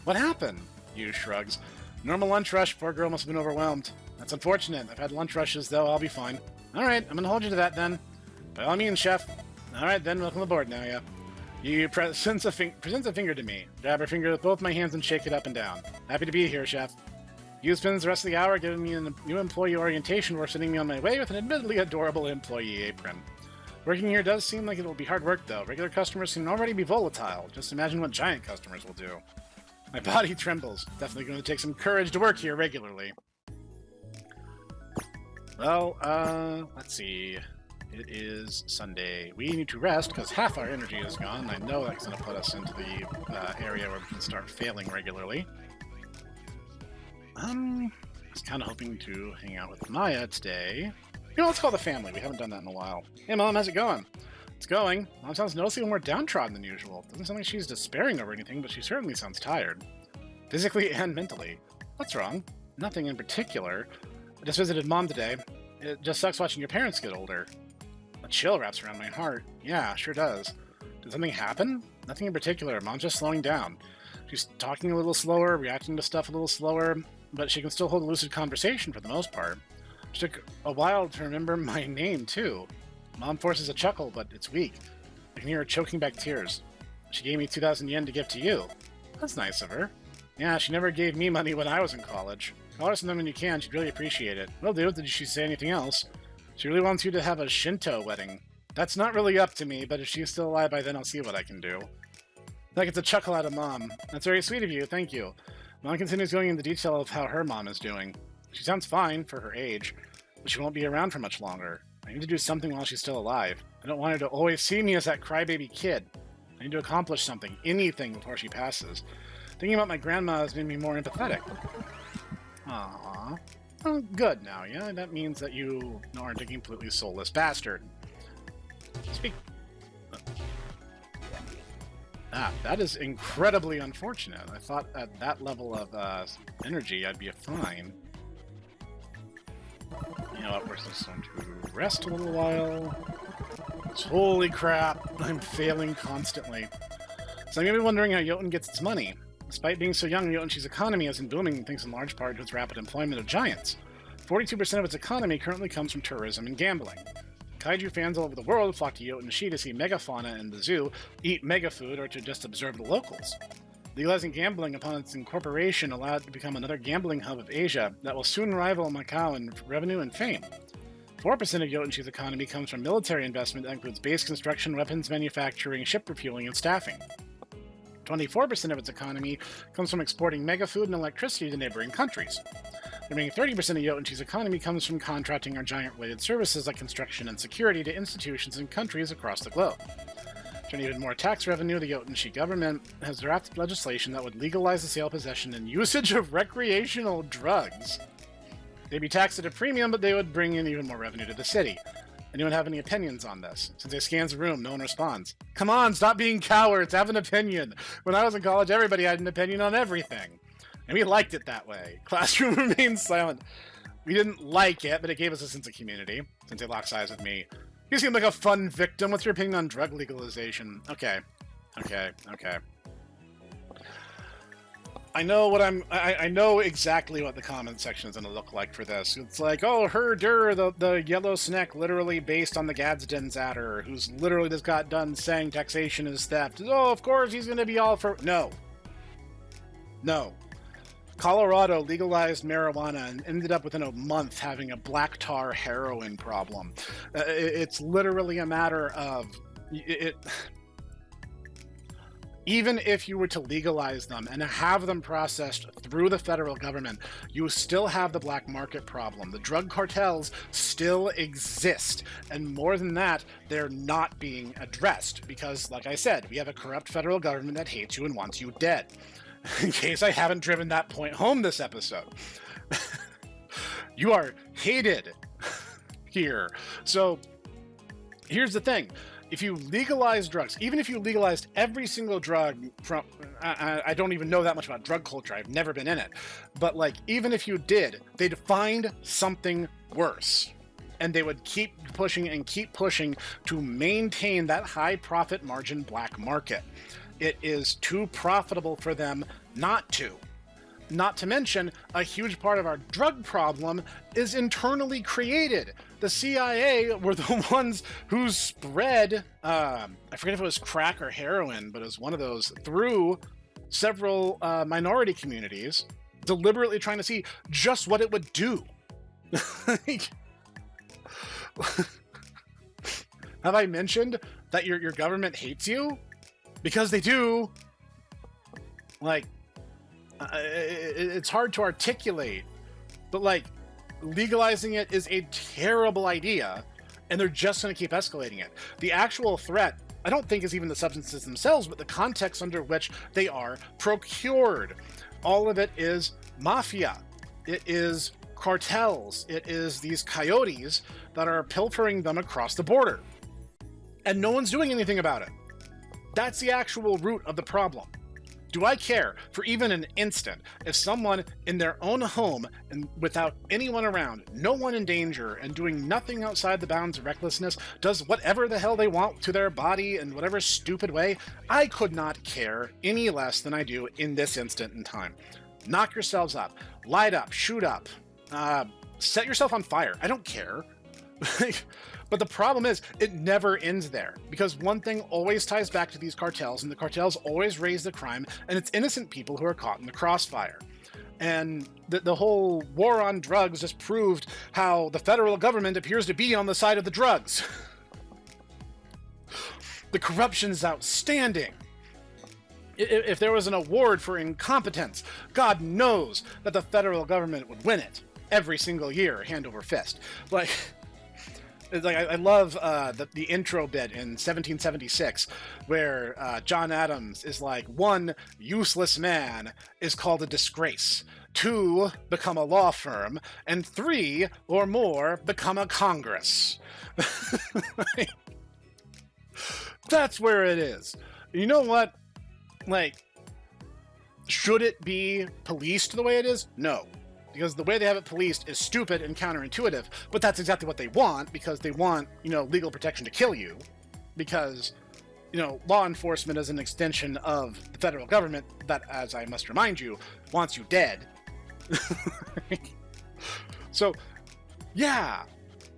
What happened? Yu shrugs. Normal lunch rush. Poor girl must have been overwhelmed. That's unfortunate. I've had lunch rushes, though. I'll be fine. Alright, I'm gonna hold you to that, then. By all means, chef. Alright, then. Welcome aboard now, yeah. Yu presents a finger to me. Grab her finger with both my hands and shake it up and down. Happy to be here, chef. Yu spends the rest of the hour giving me a new employee orientation before sending me on my way with an admittedly adorable employee apron. Working here does seem like it will be hard work, though. Regular customers can already be volatile. Just imagine what giant customers will do. My body trembles. Definitely going to take some courage to work here regularly. Well, let's see. It is Sunday. We need to rest because half our energy is gone. I know that's going to put us into the area where we can start failing regularly. I was kind of hoping to hang out with Maya today. You know, let's call the family. We haven't done that in a while. Hey, Mom, how's it going? It's going. Mom sounds noticeably more downtrodden than usual. Doesn't sound like she's despairing over anything, but she certainly sounds tired. Physically and mentally. What's wrong? Nothing in particular. I just visited Mom today. It just sucks watching your parents get older. A chill wraps around my heart. Yeah, sure does. Did something happen? Nothing in particular. Mom's just slowing down. She's talking a little slower, reacting to stuff a little slower, but she can still hold a lucid conversation for the most part. She took a while to remember my name, too. Mom forces a chuckle, but it's weak. I can hear her choking back tears. She gave me 2,000 yen to give to you. That's nice of her. Yeah, she never gave me money when I was in college. Call her something when you can. She'd really appreciate it. Will do. Did she say anything else? She really wants you to have a Shinto wedding. That's not really up to me, but if she's still alive by then, I'll see what I can do. That gets a chuckle out of Mom. That's very sweet of you, thank you. Mom continues going into detail of how her mom is doing. She sounds fine for her age, but she won't be around for much longer. I need to do something while she's still alive. I don't want her to always see me as that crybaby kid. I need to accomplish something, anything, before she passes. Thinking about my grandma has made me more empathetic. Aww. Oh, good now, yeah? That means that you aren't a completely soulless bastard. Speak. That is incredibly unfortunate. I thought at that level of energy I'd be fine. You know what, we're just going to rest a little while. Holy crap, I'm failing constantly. So I'm going to be wondering how Jotun gets its money. Despite being so young, Jotunshi's economy isn't booming thanks in large part to its rapid employment of giants. 42% of its economy currently comes from tourism and gambling. Kaiju fans all over the world flock to Jotunshi to see megafauna in the zoo, eat mega food, or to just observe the locals. Legalizing gambling upon its incorporation allowed it to become another gambling hub of Asia that will soon rival Macau in revenue and fame. 4% of Jotunshi's economy comes from military investment that includes base construction, weapons manufacturing, ship refueling, and staffing. 24% of its economy comes from exporting mega food and electricity to neighboring countries. The remaining 30% of Jotunshi's economy comes from contracting our giant-related services like construction and security to institutions and countries across the globe. To earn even more tax revenue, the Jotunshi government has drafted legislation that would legalize the sale, possession, and usage of recreational drugs. They'd be taxed at a premium, but they would bring in even more revenue to the city. Anyone have any opinions on this? Since they scans the room, no one responds. Come on, stop being cowards, have an opinion! When I was in college, everybody had an opinion on everything. And we liked it that way. Classroom remains silent. We didn't like it, but it gave us a sense of community, since they locked eyes with me. You seem like a fun victim. What's your opinion on drug legalization? Okay. I know what I know exactly what the comment section is going to look like for this. It's like, oh, the yellow Snek literally based on the Gadsden Zatter, who's literally just got done saying taxation is theft. Oh, of course he's going to be all for... No. No. Colorado legalized marijuana and ended up within a month having a black tar heroin problem. It's literally a matter of... Even if you were to legalize them and have them processed through the federal government, you still have the black market problem. The drug cartels still exist. And more than that, they're not being addressed because, like I said, we have a corrupt federal government that hates you and wants you dead. In case I haven't driven that point home this episode. You are hated here. So here's the thing. If you legalize drugs, even if you legalized every single drug from, I don't even know that much about drug culture. I've never been in it. But like, even if you did, they'd find something worse. And they would keep pushing and keep pushing to maintain that high profit margin black market. It is too profitable for them not to. Not to mention, a huge part of our drug problem is internally created. The CIA were the ones who spread, I forget if it was crack or heroin, but it was one of those, through several minority communities, deliberately trying to see just what it would do. Have I mentioned that your government hates you? Because they do. Like, it's hard to articulate, but like, legalizing it is a terrible idea, and they're just going to keep escalating it. The actual threat, I don't think, is even the substances themselves, but the context under which they are procured. All of it is mafia. It is cartels. It is these coyotes that are pilfering them across the border. And no one's doing anything about it. That's the actual root of the problem. Do I care for even an instant if someone in their own home and without anyone around, no one in danger, and doing nothing outside the bounds of recklessness, does whatever the hell they want to their body in whatever stupid way? I could not care any less than I do in this instant in time. Knock yourselves up, light up, shoot up, set yourself on fire. I don't care. But the problem is, it never ends there, because one thing always ties back to these cartels, and the cartels always raise the crime, and it's innocent people who are caught in the crossfire. And the whole war on drugs just proved how the federal government appears to be on the side of the drugs. The corruption's outstanding. If there was an award for incompetence, God knows that the federal government would win it every single year, hand over fist. Like... Like, I love the intro bit in 1776 where John Adams is like, 1 useless man is called a disgrace, 2 become a law firm, and 3 or more become a Congress. That's where it is. You know what? Like, should it be policed the way it is? No. Because the way they have it policed is stupid and counterintuitive, but that's exactly what they want, because they want, legal protection to kill you, because, law enforcement is an extension of the federal government that, as I must remind you, wants you dead. So, yeah,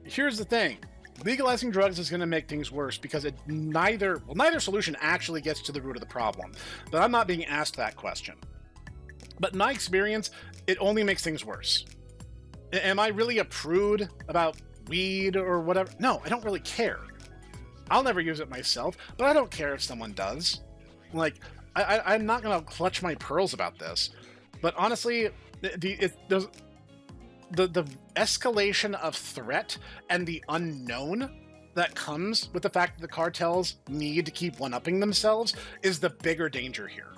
here's the thing. Legalizing drugs is going to make things worse, because neither solution actually gets to the root of the problem. But I'm not being asked that question. But in my experience, it only makes things worse. Am I really a prude about weed or whatever? No, I don't really care. I'll never use it myself, but I don't care if someone does. Like, I'm not going to clutch my pearls about this. But honestly, the escalation of threat and the unknown that comes with the fact that the cartels need to keep one-upping themselves is the bigger danger here.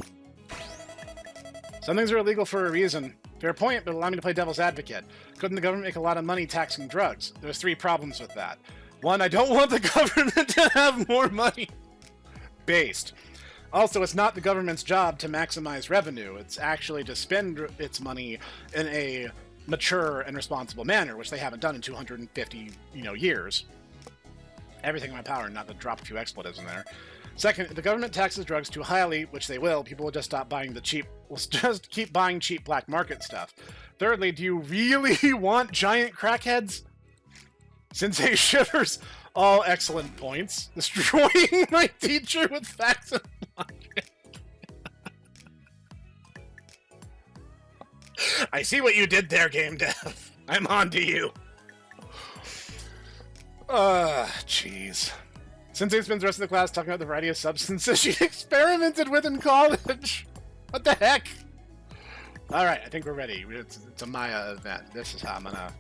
Some things are illegal for a reason. Fair point, but allow me to play devil's advocate. Couldn't the government make a lot of money taxing drugs? There's 3 problems with that. 1, I don't want the government to have more money. Based. Also, it's not the government's job to maximize revenue. It's actually to spend its money in a mature and responsible manner, which they haven't done in 250, years. Everything in my power not to drop a few expletives in there. Second, if the government taxes drugs too highly, which they will, people will just stop buying the cheap. Will just keep buying cheap black market stuff. Thirdly, do you really want giant crackheads? Sensei shivers. All excellent points. Destroying my teacher with facts and logic. I see what you did there, game dev. I'm on to you. Jeez. Sensei spends the rest of the class talking about the variety of substances she experimented with in college. What the heck? Alright, I think we're ready. It's a Maya event. This is how I'm gonna...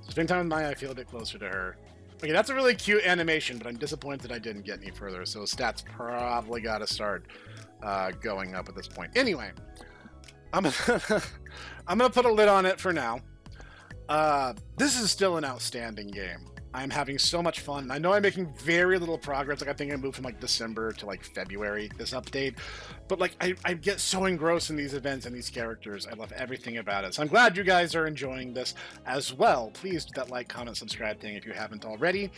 Spend time with Maya, I feel a bit closer to her. Okay, that's a really cute animation, but I'm disappointed I didn't get any further, so stats probably gotta start going up at this point. Anyway, I'm gonna put a lid on it for now. This is still an outstanding game. I'm having so much fun. I know I'm making very little progress. Like, I think I moved from like December to like February, this update. But like, I get so engrossed in these events and these characters. I love everything about it. So I'm glad you guys are enjoying this as well. Please do that like, comment, subscribe thing if you haven't already.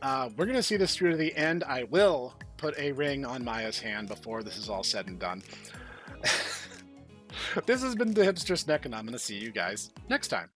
We're going to see this through to the end. I will put a ring on Maya's hand before this is all said and done. This has been the Hipster Snek, and I'm going to see you guys next time.